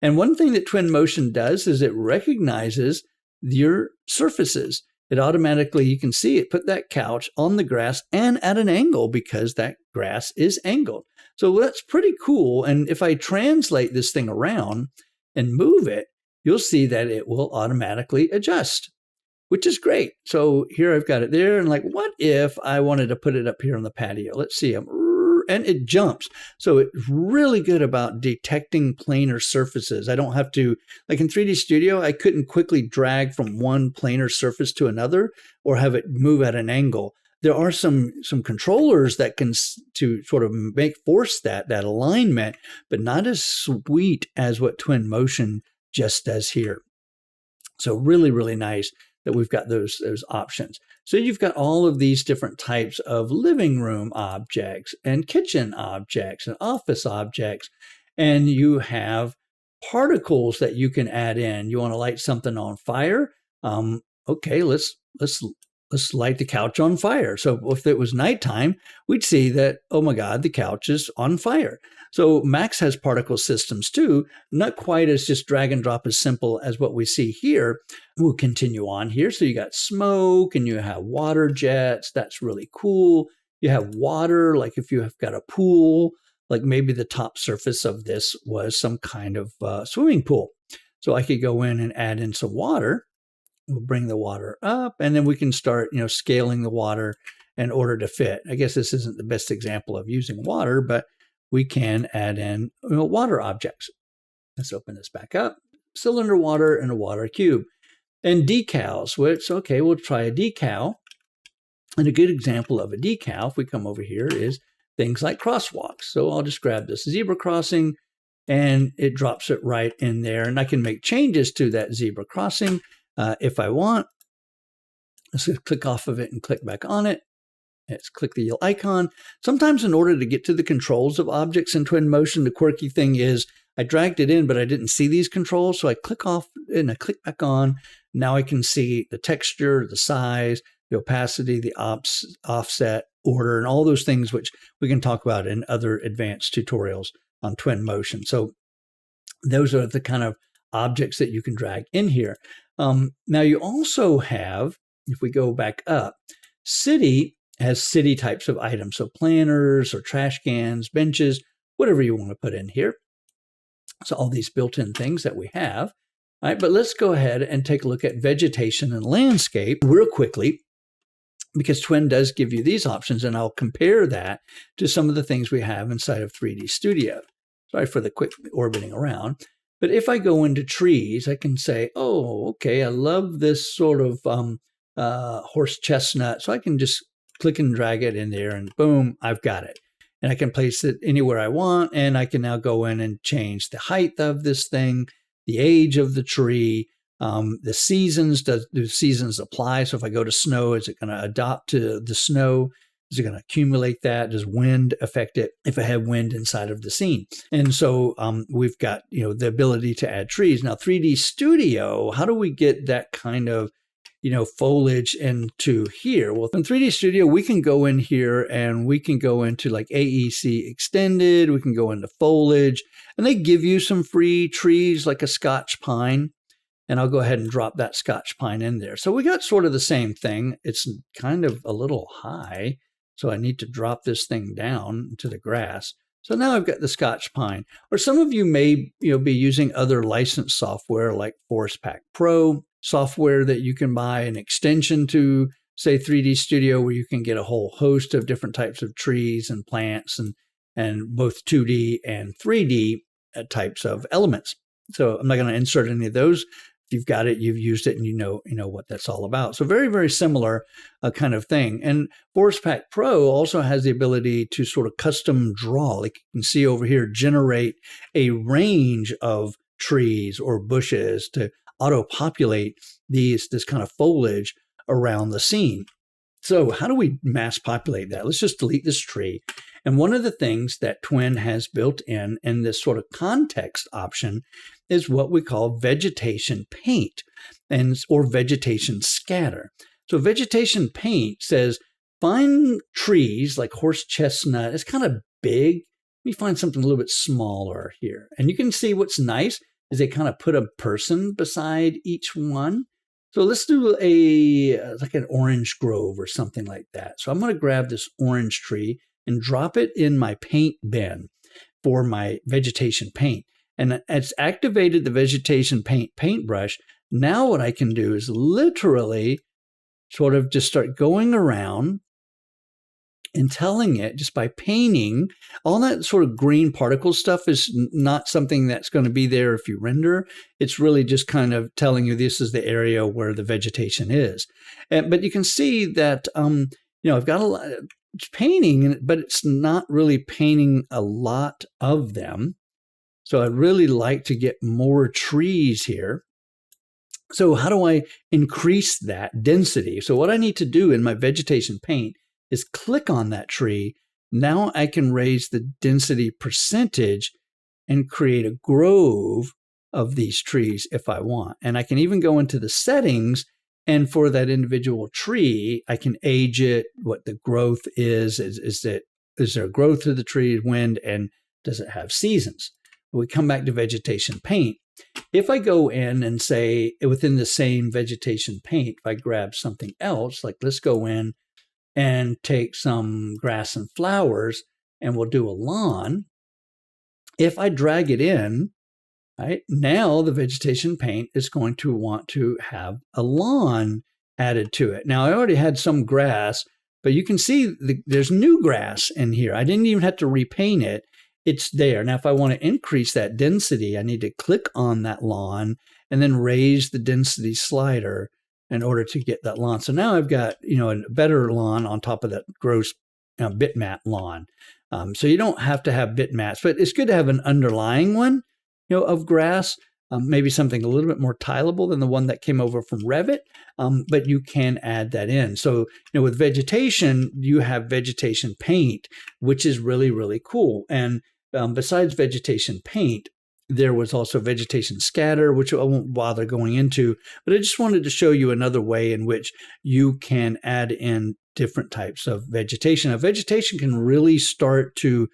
S1: And one thing that Twinmotion does is it recognizes your surfaces. It automatically, you can see it put that couch on the grass and at an angle because that grass is angled. So that's pretty cool. And if I translate this thing around and move it, you'll see that it will automatically adjust, which is great. So here I've got it there. And like, what if I wanted to put it up here on the patio? Let's see. And it jumps. So it's really good about detecting planar surfaces. I don't have to, like in 3D Studio, I couldn't quickly drag from one planar surface to another or have it move at an angle. There are some controllers that can to sort of force that alignment, but not as sweet as what Twinmotion just does here. So really, really nice that we've got those options. So you've got all of these different types of living room objects and kitchen objects and office objects. And you have particles that you can add in. You want to light something on fire? Okay, let's light the couch on fire. So if it was nighttime, we'd see that, oh my God, the couch is on fire. So Max has particle systems too, not quite as just drag and drop as simple as what we see here. We'll continue on here. So you got smoke and you have water jets. That's really cool. You have water, like if you have got a pool, like maybe the top surface of this was some kind of swimming pool. So I could go in and add in some water. We'll bring the water up, and then we can start, scaling the water in order to fit. I guess this isn't the best example of using water, but we can add in water objects. Let's open this back up. Cylinder water and a water cube. And decals, which, okay, we'll try a decal. And a good example of a decal, if we come over here, is things like crosswalks. So I'll just grab this zebra crossing, and it drops it right in there. And I can make changes to that zebra crossing if I want. Let's just click off of it and click back on it. Let's click the little icon. Sometimes in order to get to the controls of objects in Twinmotion, the quirky thing is I dragged it in, but I didn't see these controls. So I click off and I click back on. Now I can see the texture, the size, the opacity, the offset, order, and all those things, which we can talk about in other advanced tutorials on Twinmotion. So those are the kind of objects that you can drag in here. Now you also have, if we go back up, City has city types of items. So planners or trash cans, benches, whatever you want to put in here. So all these built-in things that we have. All right, but let's go ahead and take a look at vegetation and landscape real quickly, because Twin does give you these options, and I'll compare that to some of the things we have inside of 3D Studio. Sorry for the quick orbiting around. But if I go into trees, I can say, oh, okay, I love this sort of horse chestnut. So I can just click and drag it in there, and boom, I've got it. And I can place it anywhere I want, and I can now go in and change the height of this thing, the age of the tree, the seasons. Do seasons apply? So if I go to snow, is it going to adopt to the snow? Is it going to accumulate that? Does wind affect it if I have wind inside of the scene? And so we've got the ability to add trees. Now 3D Studio, how do we get that kind of foliage into here? Well, in 3D Studio, we can go in here and we can go into like AEC Extended. We can go into foliage, and they give you some free trees like a Scotch pine. And I'll go ahead and drop that Scotch pine in there. So we got sort of the same thing. It's kind of a little high, so I need to drop this thing down to the grass. So now I've got the Scotch pine. Or some of you may be using other licensed software like Forest Pack Pro. software that you can buy, an extension to, say, 3D Studio, where you can get a whole host of different types of trees and plants and both 2D and 3D types of elements. So I'm not going to insert any of those. If you've got it, you've used it, and you know what that's all about. So very, very similar kind of thing. And Forest Pack Pro also has the ability to sort of custom draw, like you can see over here, generate a range of trees or bushes to auto-populate this kind of foliage around the scene. So how do we mass populate that? Let's just delete this tree. And one of the things that Twin has built in this sort of context option is what we call vegetation paint or vegetation scatter. So vegetation paint says, find trees like horse chestnut. It's kind of big. Let me find something a little bit smaller here. And you can see what's nice is they kind of put a person beside each one. So let's do like an orange grove or something like that. So I'm going to grab this orange tree and drop it in my paint bin for my vegetation paint. And it's activated the vegetation paint paintbrush. Now what I can do is literally sort of just start going around and telling it just by painting. All that sort of green particle stuff is not something that's going to be there if you render. It's really just kind of telling you this is the area where the vegetation is. But you can see that I've got a lot of painting, but it's not really painting a lot of them. So I'd really like to get more trees here. So how do I increase that density? So what I need to do in my vegetation paint is click on that tree. Now I can raise the density percentage and create a grove of these trees if I want. And I can even go into the settings, and for that individual tree, I can age it, what the growth is. Is there growth to the tree, wind, and does it have seasons? We come back to vegetation paint. If I go in and say within the same vegetation paint, if I grab something else, like let's go in and take some grass and flowers, and we'll do a lawn. If I drag it in, right, now the vegetation paint is going to want to have a lawn added to it. Now, I already had some grass, but you can see there's new grass in here. I didn't even have to repaint it. It's there. Now, if I want to increase that density, I need to click on that lawn and then raise the density slider in order to get that lawn. So now I've got, a better lawn on top of that gross bitmap lawn. So you don't have to have bitmaps, but it's good to have an underlying one, of grass, maybe something a little bit more tileable than the one that came over from Revit, but you can add that in. So, with vegetation, you have vegetation paint, which is really, really cool. And besides vegetation paint, there was also vegetation scatter, which I won't bother going into, but I just wanted to show you another way in which you can add in different types of vegetation. Now, vegetation can really start to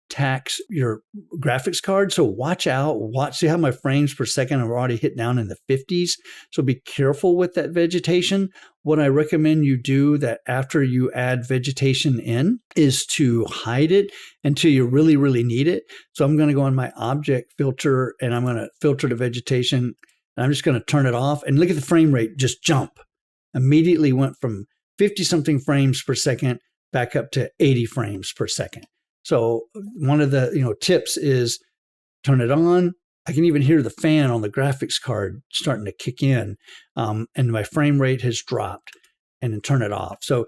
S1: tax your graphics card. So watch out, see how my frames per second are already hit down in the 50s. So be careful with that vegetation. What I recommend you do that after you add vegetation in is to hide it until you really, really need it. So I'm going to go on my object filter and I'm going to filter the vegetation. And I'm just going to turn it off and look at the frame rate just jump. Immediately went from 50 something frames per second back up to 80 frames per second. So one of the tips is turn it on. I can even hear the fan on the graphics card starting to kick in, and my frame rate has dropped, and then turn it off. So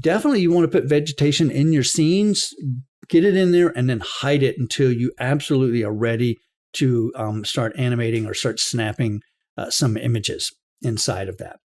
S1: definitely you want to put vegetation in your scenes, get it in there, and then hide it until you absolutely are ready to start animating or start snapping some images inside of that.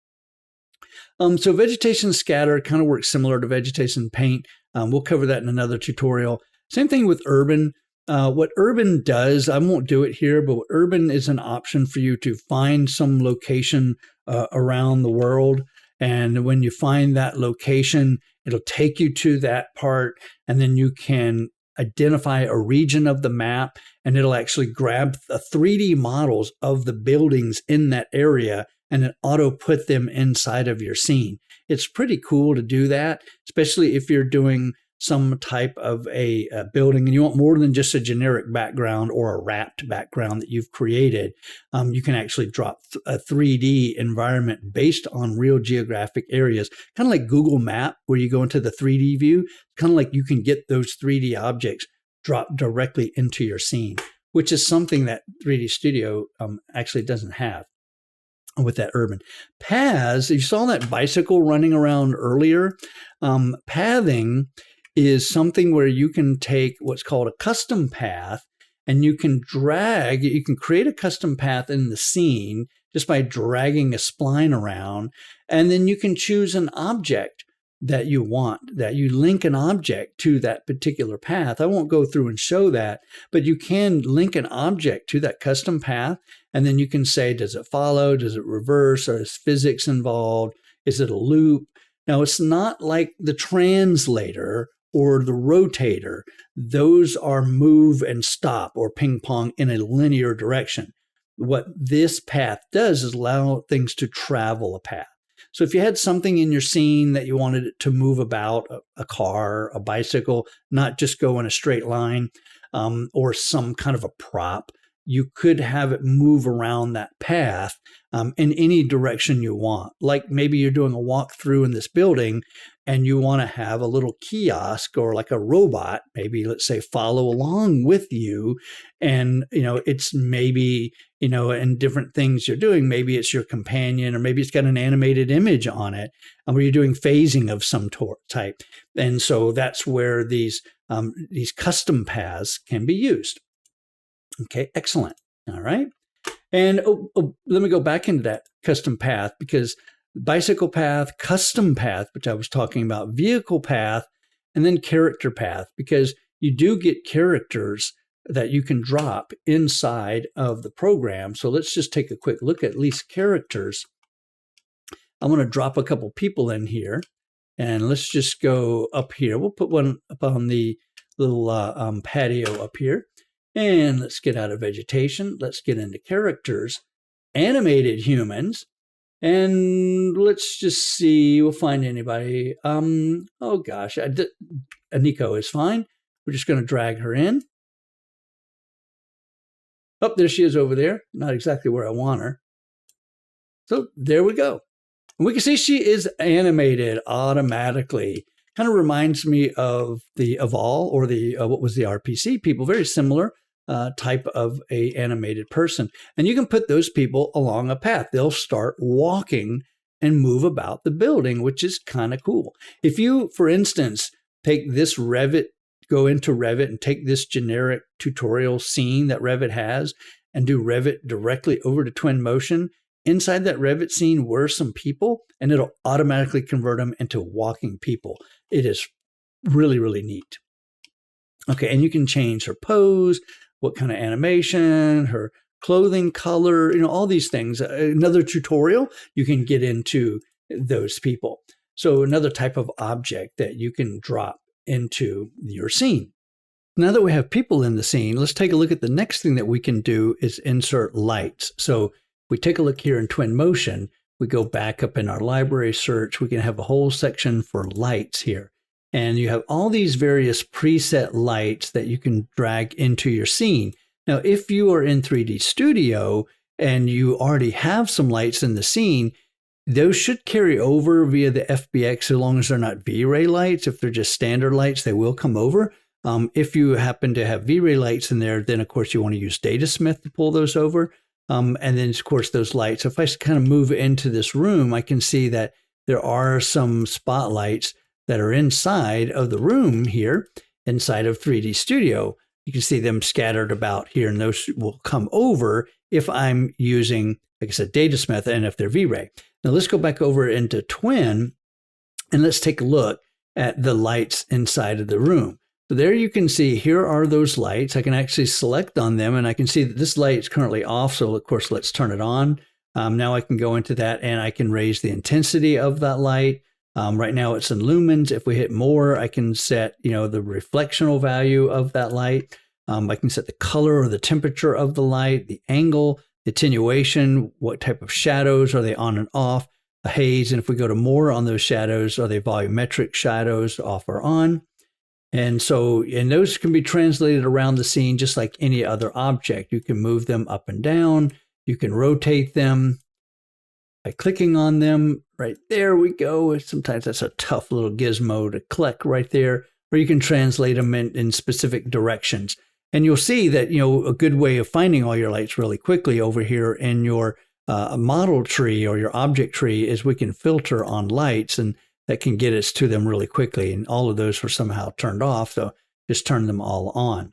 S1: So vegetation scatter kind of works similar to vegetation paint. We'll cover that in another tutorial. Same thing with urban. What urban does, I won't do it here, but urban is an option for you to find some location around the world. And when you find that location, it'll take you to that part, and then you can identify a region of the map, and it'll actually grab the 3D models of the buildings in that area and then auto put them inside of your scene. It's pretty cool to do that, especially if you're doing some type of a building, and you want more than just a generic background or a wrapped background that you've created, you can actually drop a 3D environment based on real geographic areas, kind of like Google Map, where you go into the 3D view, kind of like you can get those 3D objects dropped directly into your scene, which is something that 3D Studio actually doesn't have with that urban. Paths, you saw that bicycle running around earlier. Pathing is something where you can take what's called a custom path, and you can create a custom path in the scene just by dragging a spline around, and then you can choose an object that you want, that you link an object to that particular path. I won't go through and show that, but you can link an object to that custom path, and then you can say, does it follow? Does it reverse? Or is physics involved? Is it a loop? Now, it's not like the translator or the rotator. Those are move and stop or ping pong in a linear direction. What this path does is allow things to travel a path. So if you had something in your scene that you wanted it to move about, a car, a bicycle, not just go in a straight line, or some kind of a prop, you could have it move around that path in any direction you want. Like maybe you're doing a walkthrough in this building and you want to have a little kiosk or like a robot, maybe let's say follow along with you. And, it's maybe, in different things you're doing, maybe it's your companion, or maybe it's got an animated image on it, where you're doing phasing of some type. And so that's where these custom paths can be used. Okay, excellent. All right. And let me go back into that custom path, because bicycle path, custom path, which I was talking about, vehicle path, and then character path, because you do get characters that you can drop inside of the program. So let's just take a quick look at least characters. I want to drop a couple people in here, and let's just go up here. We'll put one up on the little patio up here. And let's get out of vegetation. Let's get into characters, animated humans, and let's just see. We'll find anybody. Oh gosh, Aniko is fine. We're just going to drag her in. Oh, there she is over there. Not exactly where I want her. So there we go. And we can see she is animated automatically. Kind of reminds me of the Eval or the what was the RPC people. Very similar type of a animated person. And you can put those people along a path. They'll start walking and move about the building, which is kind of cool. If you, for instance, take this Revit, go into Revit and take this generic tutorial scene that Revit has and do Revit directly over to Twinmotion, inside that Revit scene were some people, and it'll automatically convert them into walking people. It is really, really neat. Okay, and you can change her pose, what kind of animation, her clothing color, all these things. Another tutorial, you can get into those people. So another type of object that you can drop into your scene. Now that we have people in the scene, let's take a look at the next thing that we can do is insert lights. So we take a look here in Twinmotion, we go back up in our library search, we can have a whole section for lights here. And you have all these various preset lights that you can drag into your scene. Now, if you are in 3D Studio and you already have some lights in the scene, those should carry over via the FBX so long as they're not V-Ray lights. If they're just standard lights, they will come over. If you happen to have V-Ray lights in there, then of course you want to use Datasmith to pull those over. And then of course those lights, if I kind of move into this room, I can see that there are some spotlights that are inside of the room here, inside of 3D Studio. You can see them scattered about here, and those will come over if I'm using, like I said, Datasmith, and if they're V-Ray. Now let's go back over into Twin, and let's take a look at the lights inside of the room. So there you can see, here are those lights. I can actually select on them, and I can see that this light is currently off. So of course, let's turn it on. Now I can go into that, and I can raise the intensity of that light. Right now it's in lumens. If we hit more, I can set, the reflectional value of that light. I can set the color or the temperature of the light, the angle, the attenuation, what type of shadows, are they on and off, a haze. And if we go to more on those shadows, are they volumetric shadows, off or on? And so, and those can be translated around the scene just like any other object. You can move them up and down. You can rotate them by clicking on them. Right there we go. Sometimes that's a tough little gizmo to click right there, or you can translate them in specific directions. And you'll see that, you know, a good way of finding all your lights really quickly over here in your model tree or your object tree is we can filter on lights, and that can get us to them really quickly. And all of those were somehow turned off, so just turn them all on.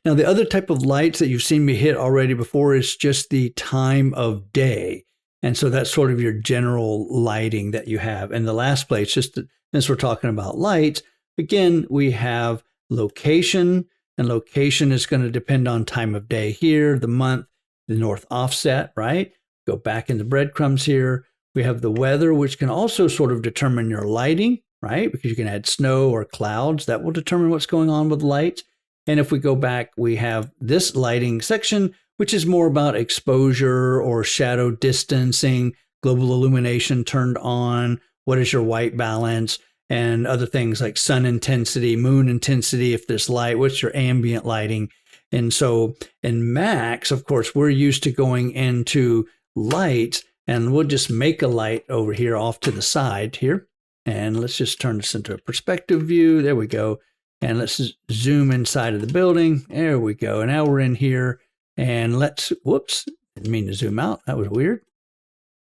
S1: Now, the other type of lights that you've seen me hit already before is just the time of day. And so that's sort of your general lighting that you have. And the last place, just since we're talking about lights, again, we have location, and location is going to depend on time of day here, the month, the north offset, right? Go back in the breadcrumbs here. We have the weather, which can also sort of determine your lighting, right? Because you can add snow or clouds. That will determine what's going on with lights. And if we go back, we have this lighting section, which is more about exposure or shadow distancing, global illumination turned on, what is your white balance, and other things like sun intensity, moon intensity, if there's light, what's your ambient lighting. And so in Max, of course, we're used to going into lights, and we'll just make a light over here off to the side here. And let's just turn this into a perspective view. There we go. And let's zoom inside of the building. There we go. And now we're in here, and let's, whoops, didn't mean to zoom out. That was weird.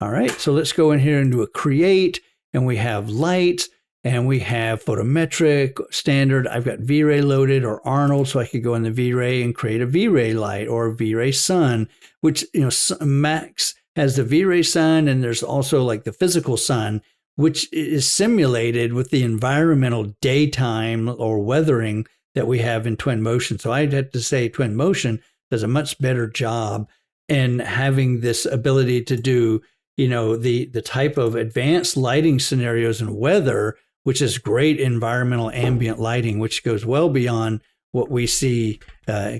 S1: All right. So let's go in here and do a create, and we have lights. And we have photometric, standard. I've got V-Ray loaded or Arnold, so I could go in the V-Ray and create a V-Ray light or a V-Ray sun, which, you know, Max has the V-Ray sun, and there's also like the physical sun, which is simulated with the environmental daytime or weathering that we have in Twinmotion. So I'd have to say Twinmotion does a much better job in having this ability to do, you know, the type of advanced lighting scenarios and weather, which is great environmental ambient lighting, which goes well beyond what we see.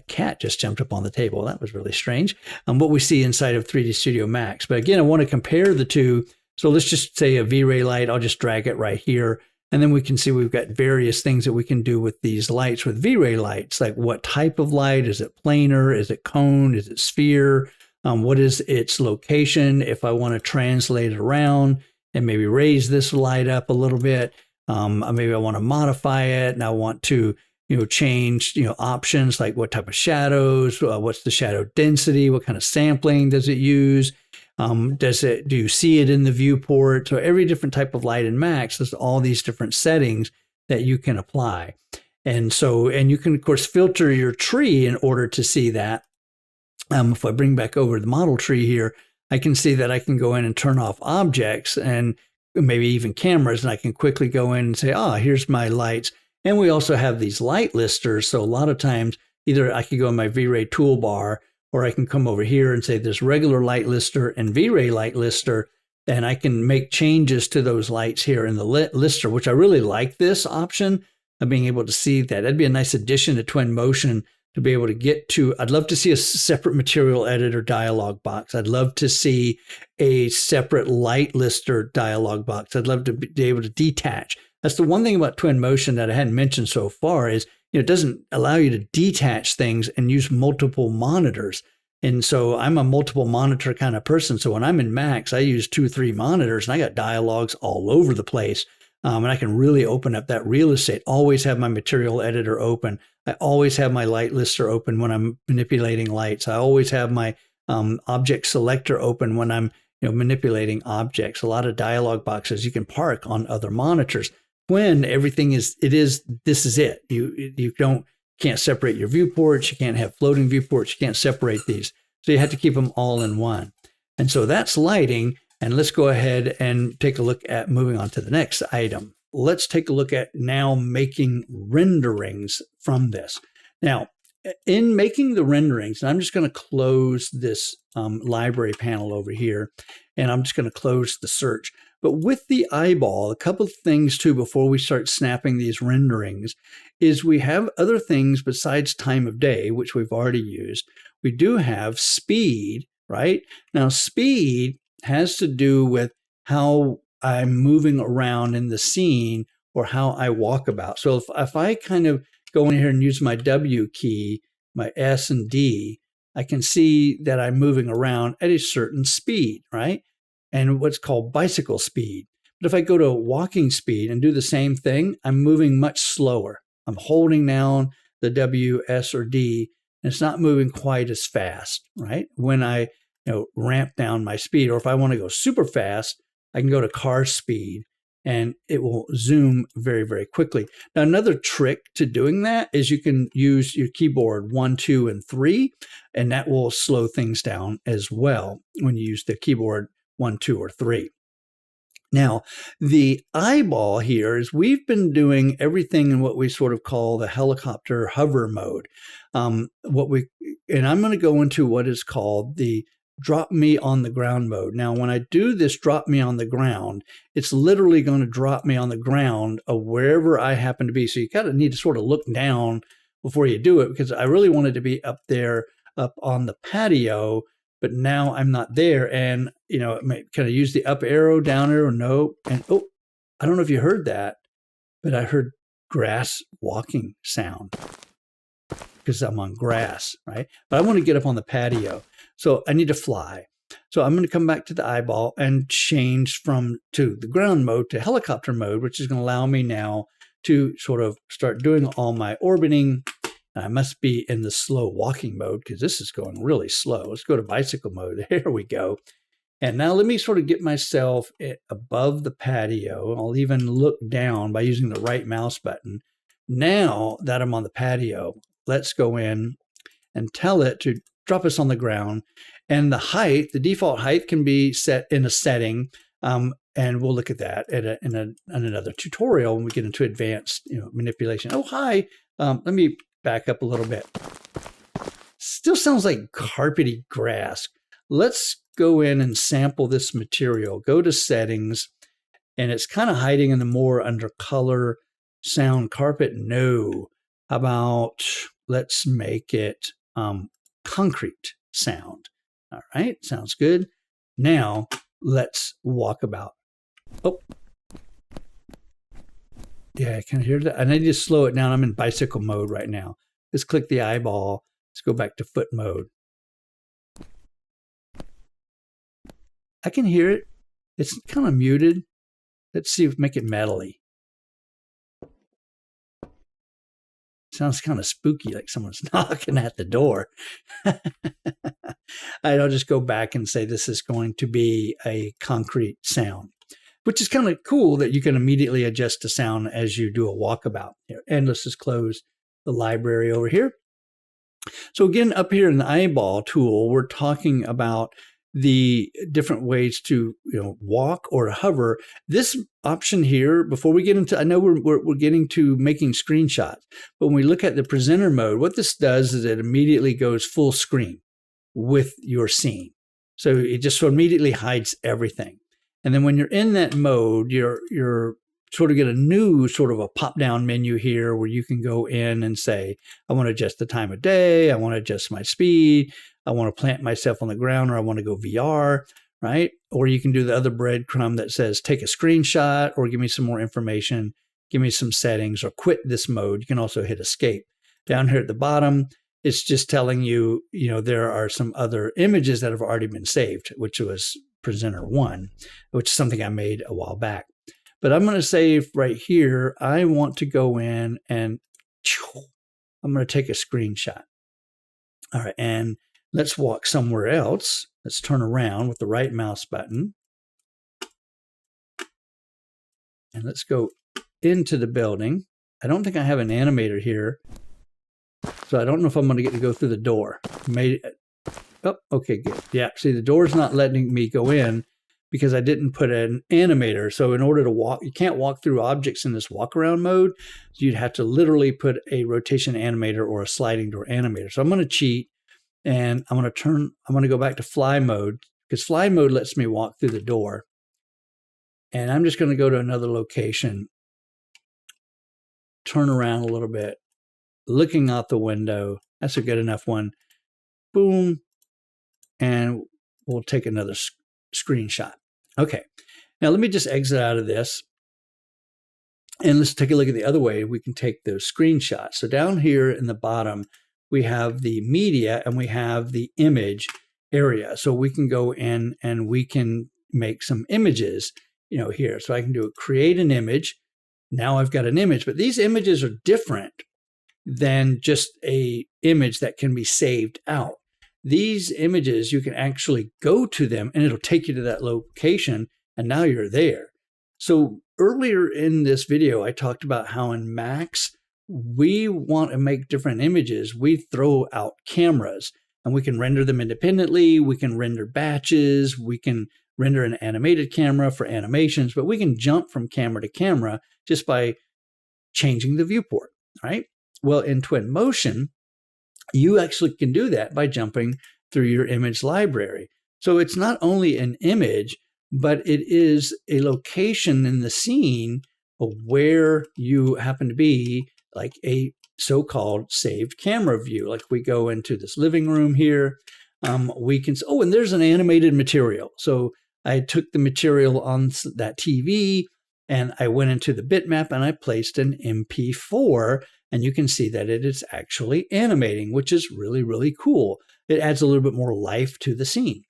S1: Cat just jumped up on the table. That was really strange. What we see inside of 3D Studio Max. But again, I want to compare the two. So let's just say a V-Ray light. I'll just drag it right here. And then we can see we've got various things that we can do with these lights with V-Ray lights. Like what type of light? Is it planar? Is it cone? Is it sphere? What is its location? If I want to translate it around and maybe raise this light up a little bit. Maybe I want to modify it, and I want to, you know, change, you know, options like what type of shadows, what's the shadow density, what kind of sampling does it use, do you see it in the viewport? So every different type of light in Max, there's all these different settings that you can apply, and so, and you can of course filter your tree in order to see that. If I bring back over the model tree here, I can see that I can go in and turn off objects and maybe even cameras, and I can quickly go in and say, here's my lights. And we also have these light listers. So a lot of times, either I could go in my V-Ray toolbar, or I can come over here and say there's regular light lister and V-Ray light lister, and I can make changes to those lights here in the lister, which I really like this option of being able to see that. That'd be a nice addition to Twinmotion to be able to get to. I'd love to see a separate material editor dialog box. I'd love to see a separate light lister dialog box. I'd love to be able to detach. That's the one thing about Twinmotion that I hadn't mentioned so far is, you know, it doesn't allow you to detach things and use multiple monitors. And so I'm a multiple monitor kind of person. So when I'm in Max, I use 2 or 3 monitors, and I got dialogues all over the place. And I can really open up that real estate. Always have my material editor open. I always have my light lister open when I'm manipulating lights. I always have my object selector open when I'm, you know, manipulating objects. A lot of dialog boxes you can park on other monitors. When everything is, this is it. You can't separate your viewports. You can't have floating viewports. You can't separate these. So you have to keep them all in one. And so that's lighting. And let's go ahead and take a look at moving on to the next item. Let's take a look at now making renderings from this. Now, in making the renderings, and I'm just going to close this library panel over here, and I'm just going to close the search. But with the eyeball, a couple of things too before we start snapping these renderings is we have other things besides time of day, which we've already used. We do have speed, right? Now, speed has to do with how I'm moving around in the scene or how I walk about. So if I kind of go in here and use my W key, my S and D, I can see that I'm moving around at a certain speed, right? And what's called bicycle speed. But if I go to walking speed and do the same thing, I'm moving much slower. I'm holding down the W, S, or D, and it's not moving quite as fast, right? When I ramp down my speed, or if I want to go super fast, I can go to car speed and it will zoom very, very quickly. Now, another trick to doing that is you can use your keyboard 1, 2, and 3, and that will slow things down as well when you use the keyboard 1, 2, or 3. Now, the eyeball here is we've been doing everything in what we sort of call the helicopter hover mode. And I'm going to go into what is called the drop me on the ground mode. Now, when I do this drop me on the ground, it's literally going to drop me on the ground of wherever I happen to be. So you kind of need to sort of look down before you do it, because I really wanted to be up there, up on the patio, but now I'm not there. And, it may kind of use the up arrow, down arrow, no. And, I don't know if you heard that, but I heard grass walking sound because I'm on grass, right? But I want to get up on the patio. So I need to fly. So I'm going to come back to the eyeball and change to the ground mode to helicopter mode, which is going to allow me now to sort of start doing all my orbiting. I must be in the slow walking mode because this is going really slow. Let's go to bicycle mode. There we go. And now let me sort of get myself above the patio. I'll even look down by using the right mouse button. Now that I'm on the patio, let's go in and tell it to drop us on the ground. And the height, the default height, can be set in a setting. And we'll look at that in another tutorial when we get into advanced manipulation. Oh, hi. Let me back up a little bit. Still sounds like carpety grass. Let's go in and sample this material. Go to settings, and it's kind of hiding in the more under color sound carpet. No. How about let's make it concrete sound. All right, sounds good. Now let's walk about. Oh, yeah, I can hear that. I need to slow it down. I'm in bicycle mode right now. Let's click the eyeball. Let's go back to foot mode. I can hear it. It's kind of muted. Let's see if make it metally. Sounds kind of spooky, like someone's knocking at the door. I'll just go back and say this is going to be a concrete sound, which is kind of cool that you can immediately adjust the sound as you do a walkabout here. And let's just close the library over here. So again, up here in the eyeball tool, we're talking about the different ways to walk or hover. This option here, before we get into, I know we're getting to making screenshots, but when we look at the presenter mode, what this does is it immediately goes full screen with your scene. So it just immediately hides everything. And then when you're in that mode, you're sort of get a new sort of a pop-down menu here where you can go in and say, I want to adjust the time of day, I want to adjust my speed, I want to plant myself on the ground, or I want to go VR, right? Or you can do the other breadcrumb that says take a screenshot or give me some more information, give me some settings, or quit this mode. You can also hit escape. Down here at the bottom, it's just telling you, there are some other images that have already been saved, which was presenter 1, which is something I made a while back. But I'm going to say right here, I want to go in and I'm going to take a screenshot. All right, and let's walk somewhere else. Let's turn around with the right mouse button. And let's go into the building. I don't think I have an animator here, so I don't know if I'm going to get to go through the door. Oh, okay, good. Yeah, see, the door's not letting me go in because I didn't put an animator. So in order to walk, you can't walk through objects in this walk around mode. So you'd have to literally put a rotation animator or a sliding door animator. So I'm going to cheat and I'm going to go back to fly mode because fly mode lets me walk through the door. And I'm just going to go to another location, turn around a little bit, looking out the window. That's a good enough one. Boom. And we'll take another screenshot. Okay. Now let me just exit out of this. And let's take a look at the other way we can take those screenshots. So down here in the bottom, we have the media and we have the image area. So we can go in and we can make some images, here. So I can do create an image. Now I've got an image, but these images are different than just a image that can be saved out. These images, you can actually go to them and it'll take you to that location, and now you're there. So earlier in this video, I talked about how in Max, we want to make different images. We throw out cameras and we can render them independently. We can render batches. We can render an animated camera for animations, but we can jump from camera to camera just by changing the viewport, right? Well, in Twinmotion, you actually can do that by jumping through your image library. So it's not only an image, but it is a location in the scene of where you happen to be, like a so-called saved camera view. Like we go into this living room here, we can, and there's an animated material. So I took the material on that TV and I went into the bitmap and I placed an MP4, and you can see that it is actually animating, which is really, really cool. It adds a little bit more life to the scene.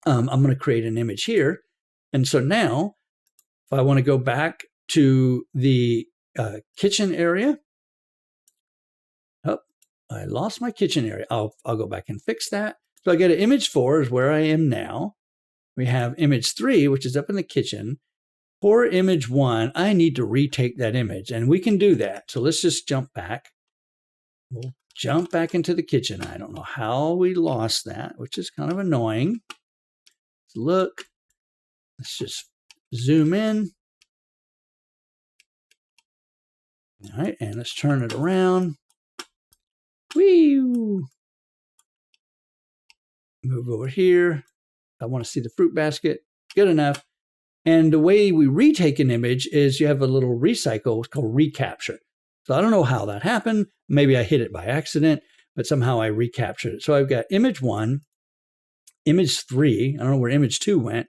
S1: I'm going to create an image here. And so now, if I want to go back to the kitchen area, I lost my kitchen area. I'll go back and fix that. So I get an image 4 is where I am now. We have image 3, which is up in the kitchen. For image 1, I need to retake that image, and we can do that. So let's just jump back. We'll jump back into the kitchen. I don't know how we lost that, which is kind of annoying. Let's look. Let's just zoom in. All right, and let's turn it around. Whee! Move over here. I want to see the fruit basket. Good enough. And the way we retake an image is you have a little recycle. It's called recapture. So I don't know how that happened. Maybe I hit it by accident, but somehow I recaptured it. So I've got image 1, image 3. I don't know where image 2 went,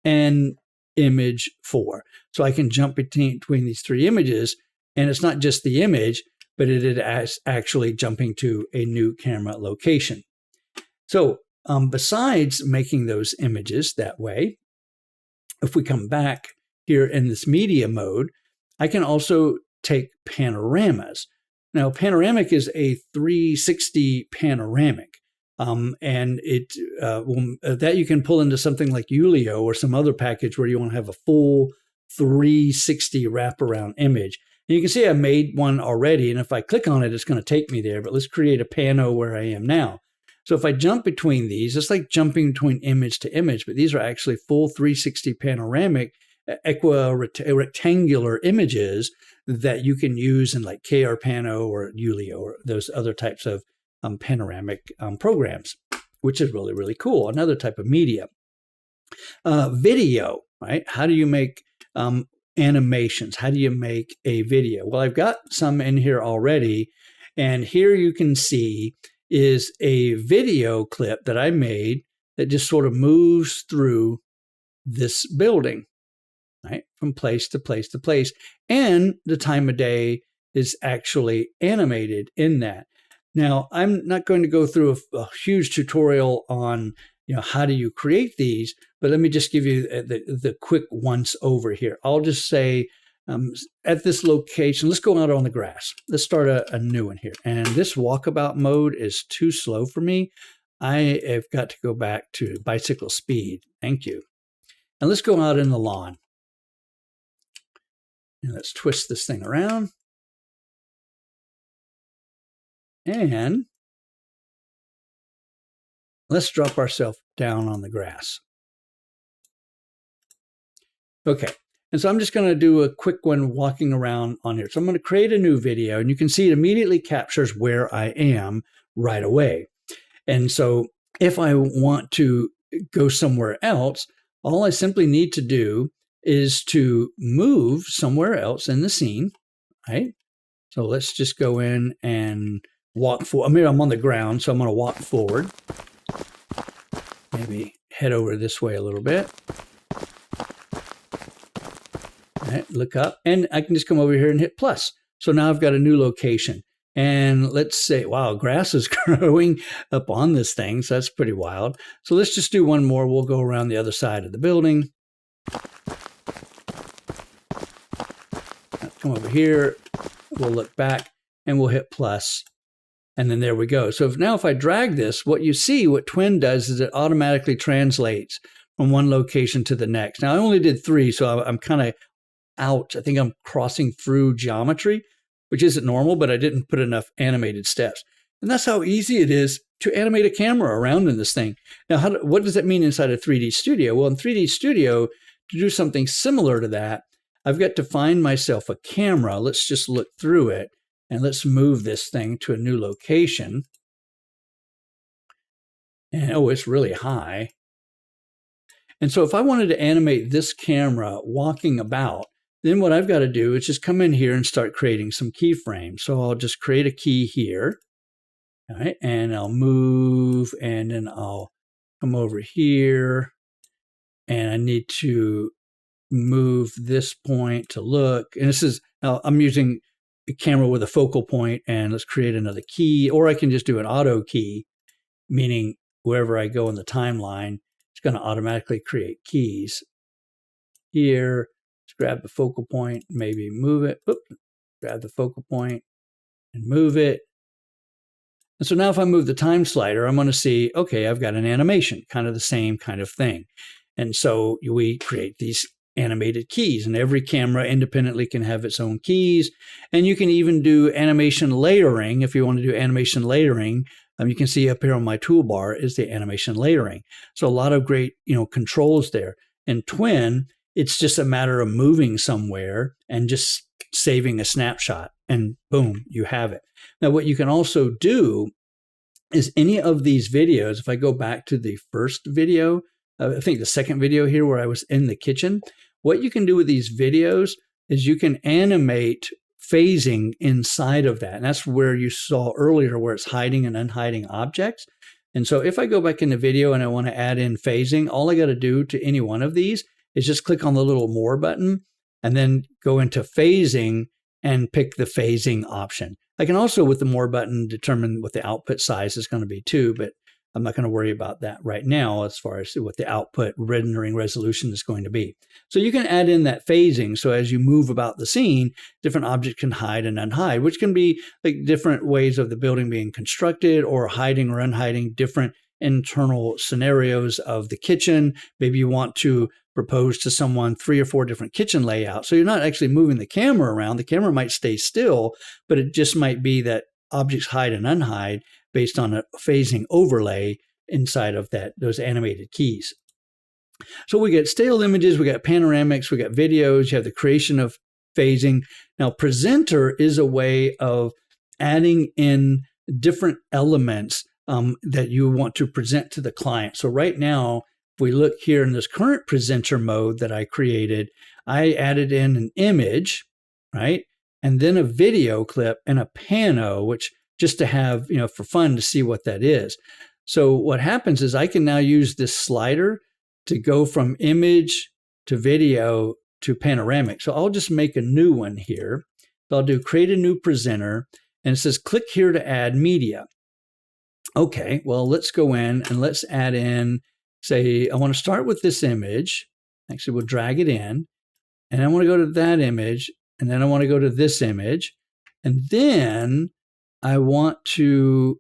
S1: and image 4. So I can jump between these 3 images, and it's not just the image, but it is actually jumping to a new camera location. So besides making those images that way, if we come back here in this media mode, I can also take panoramas. Now, panoramic is a 360 panoramic, and it that you can pull into something like Ulio or some other package where you want to have a full 360 wraparound image. And you can see I made one already, and if I click on it, it's going to take me there. But let's create a pano where I am now. So if I jump between these, it's like jumping between image to image, but these are actually full 360 panoramic rectangular images that you can use in like KR Pano or Ulio or those other types of panoramic programs, which is really, really cool. Another type of media. Video, right? How do you make animations? How do you make a video? Well, I've got some in here already, and here you can see is a video clip that I made that just sort of moves through this building, right? From place to place to place. And the time of day is actually animated in that. Now, I'm not going to go through a huge tutorial on, how do you create these, but let me just give you the quick once over here. I'll just say, at this location, let's go out on the grass. Let's start a new one here. And this walkabout mode is too slow for me. I have got to go back to bicycle speed. Thank you. And let's go out in the lawn. And let's twist this thing around. And let's drop ourselves down on the grass. Okay. And so I'm just going to do a quick one walking around on here. So I'm going to create a new video, and you can see it immediately captures where I am right away. And so if I want to go somewhere else, all I simply need to do is to move somewhere else in the scene, right? So let's just go in and walk forward. I mean, I'm on the ground, so I'm going to walk forward. Maybe head over this way a little bit. right, look up, and I can just come over here and hit plus. So now I've got a new location. And let's say, wow, grass is growing up on this thing. So that's pretty wild. So let's just do one more. We'll go around the other side of the building. Come over here. We'll look back and we'll hit plus. And then there we go. So now if I drag this, what you see, what Twin does is it automatically translates from one location to the next. Now I only did 3, so I'm kind of out. I think I'm crossing through geometry, which isn't normal, but I didn't put enough animated steps. And that's how easy it is to animate a camera around in this thing. Now, what does that mean inside of 3D Studio? Well, in 3D Studio, to do something similar to that, I've got to find myself a camera. Let's just look through it, and let's move this thing to a new location. And oh, it's really high. And so if I wanted to animate this camera walking about, then what I've got to do is just come in here and start creating some keyframes. So I'll just create a key here. All right, and I'll move, and then I'll come over here, and I need to move this point to look. And this is, now I'm using a camera with a focal point, and let's create another key, or I can just do an auto key, meaning wherever I go in the timeline, it's going to automatically create keys. Here, let's grab the focal point, maybe move it. Oop, grab the focal point and move it. And so now if I move the time slider, I'm going to see, okay, I've got an animation, kind of the same kind of thing. And so we create these animated keys, and every camera independently can have its own keys. And you can even do animation layering. If you want to do animation layering, you can see up here on my toolbar is the animation layering. So a lot of great, controls there. In Twin, it's just a matter of moving somewhere and just saving a snapshot, and boom, you have it. Now, what you can also do is any of these videos, if I go back to the first video, I think the second video here where I was in the kitchen, what you can do with these videos is you can animate phasing inside of that. And that's where you saw earlier where it's hiding and unhiding objects. And so if I go back in the video and I want to add in phasing, all I got to do to any one of these is just click on the little more button and then go into phasing and pick the phasing option. I can also, with the more button, determine what the output size is going to be too, but I'm not going to worry about that right now as far as what the output rendering resolution is going to be. So you can add in that phasing. So as you move about the scene, different objects can hide and unhide, which can be like different ways of the building being constructed or hiding or unhiding different internal scenarios of the kitchen. Maybe you want to propose to someone 3 or 4 different kitchen layouts. So you're not actually moving the camera around. The camera might stay still, but it just might be that objects hide and unhide based on a phasing overlay inside of those animated keys. So we get stale images, we got panoramics, we got videos, you have the creation of phasing. Now, presenter is a way of adding in different elements that you want to present to the client. So right now, if we look here in this current presenter mode that I created, I added in an image, right? And then a video clip and a pano, which just to have, for fun to see what that is. So what happens is I can now use this slider to go from image to video to panoramic. So I'll just make a new one here. So I'll do create a new presenter, and it says click here to add media. Okay, well, let's go in and let's add in, say, I want to start with this image. Actually, we'll drag it in, and I want to go to that image, and then I want to go to this image, and then I want to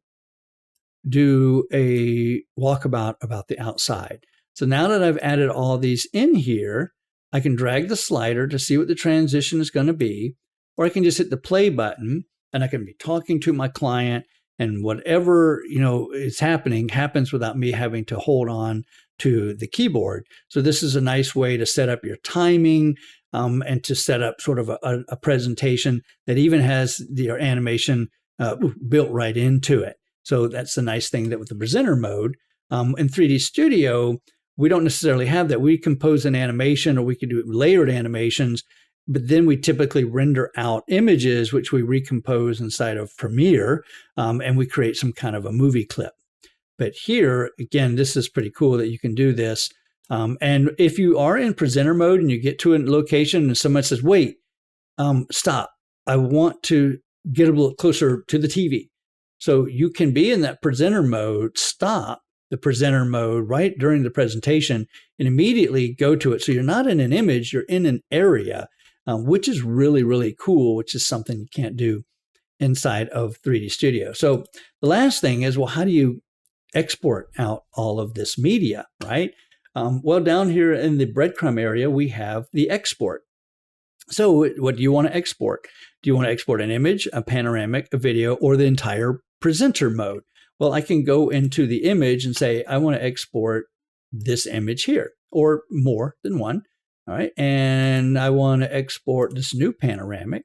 S1: do a walkabout about the outside. So now that I've added all these in here, I can drag the slider to see what the transition is going to be, or I can just hit the play button and I can be talking to my client, and whatever is happening happens without me having to hold on to the keyboard. So this is a nice way to set up your timing and to set up sort of a presentation that even has your animation built right into it. So that's the nice thing that with the presenter mode. In 3D Studio, we don't necessarily have that. We compose an animation, or we could do layered animations, but then we typically render out images, which we recompose inside of Premiere, and we create some kind of a movie clip. But here, again, this is pretty cool that you can do this And if you are in presenter mode and you get to a location and someone says, wait, stop, I want to get a little closer to the TV. So you can be in that presenter mode, stop the presenter mode right during the presentation and immediately go to it. So you're not in an image, you're in an area, which is really, really cool, which is something you can't do inside of 3D Studio. So the last thing is, well, how do you export out all of this media, right? Well, down here in the breadcrumb area, we have the export. So what do you want to export? Do you want to export an image, a panoramic, a video, or the entire presenter mode? Well, I can go into the image and say, I want to export this image here, or more than one. All right. And I want to export this new panoramic,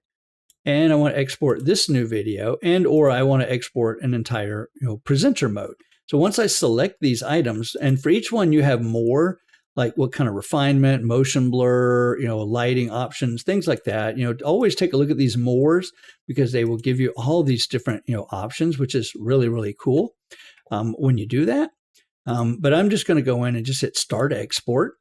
S1: and I want to export this new video, and or I want to export an entire presenter mode. So once I select these items, and for each one you have more, like what kind of refinement, motion blur, lighting options, things like that. Always take a look at these mores because they will give you all these different options, which is really, really cool when you do that. But I'm just going to go in and just hit Start Export.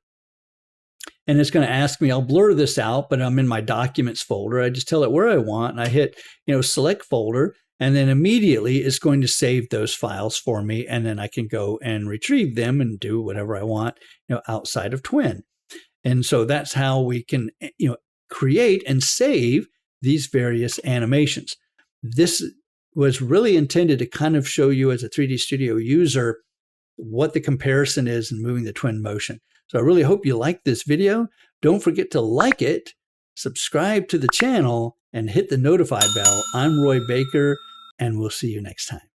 S1: And it's going to ask me, I'll blur this out, but I'm in my Documents folder. I just tell it where I want, and I hit Select Folder, and then immediately it's going to save those files for me, and then I can go and retrieve them and do whatever I want outside of Twin. And so that's how we can create and save these various animations. This was really intended to kind of show you as a 3D Studio user what the comparison is in moving the Twinmotion. So I really hope you like this video. Don't forget to like it, subscribe to the channel, and hit the notify bell. I'm Roy Baker, and we'll see you next time.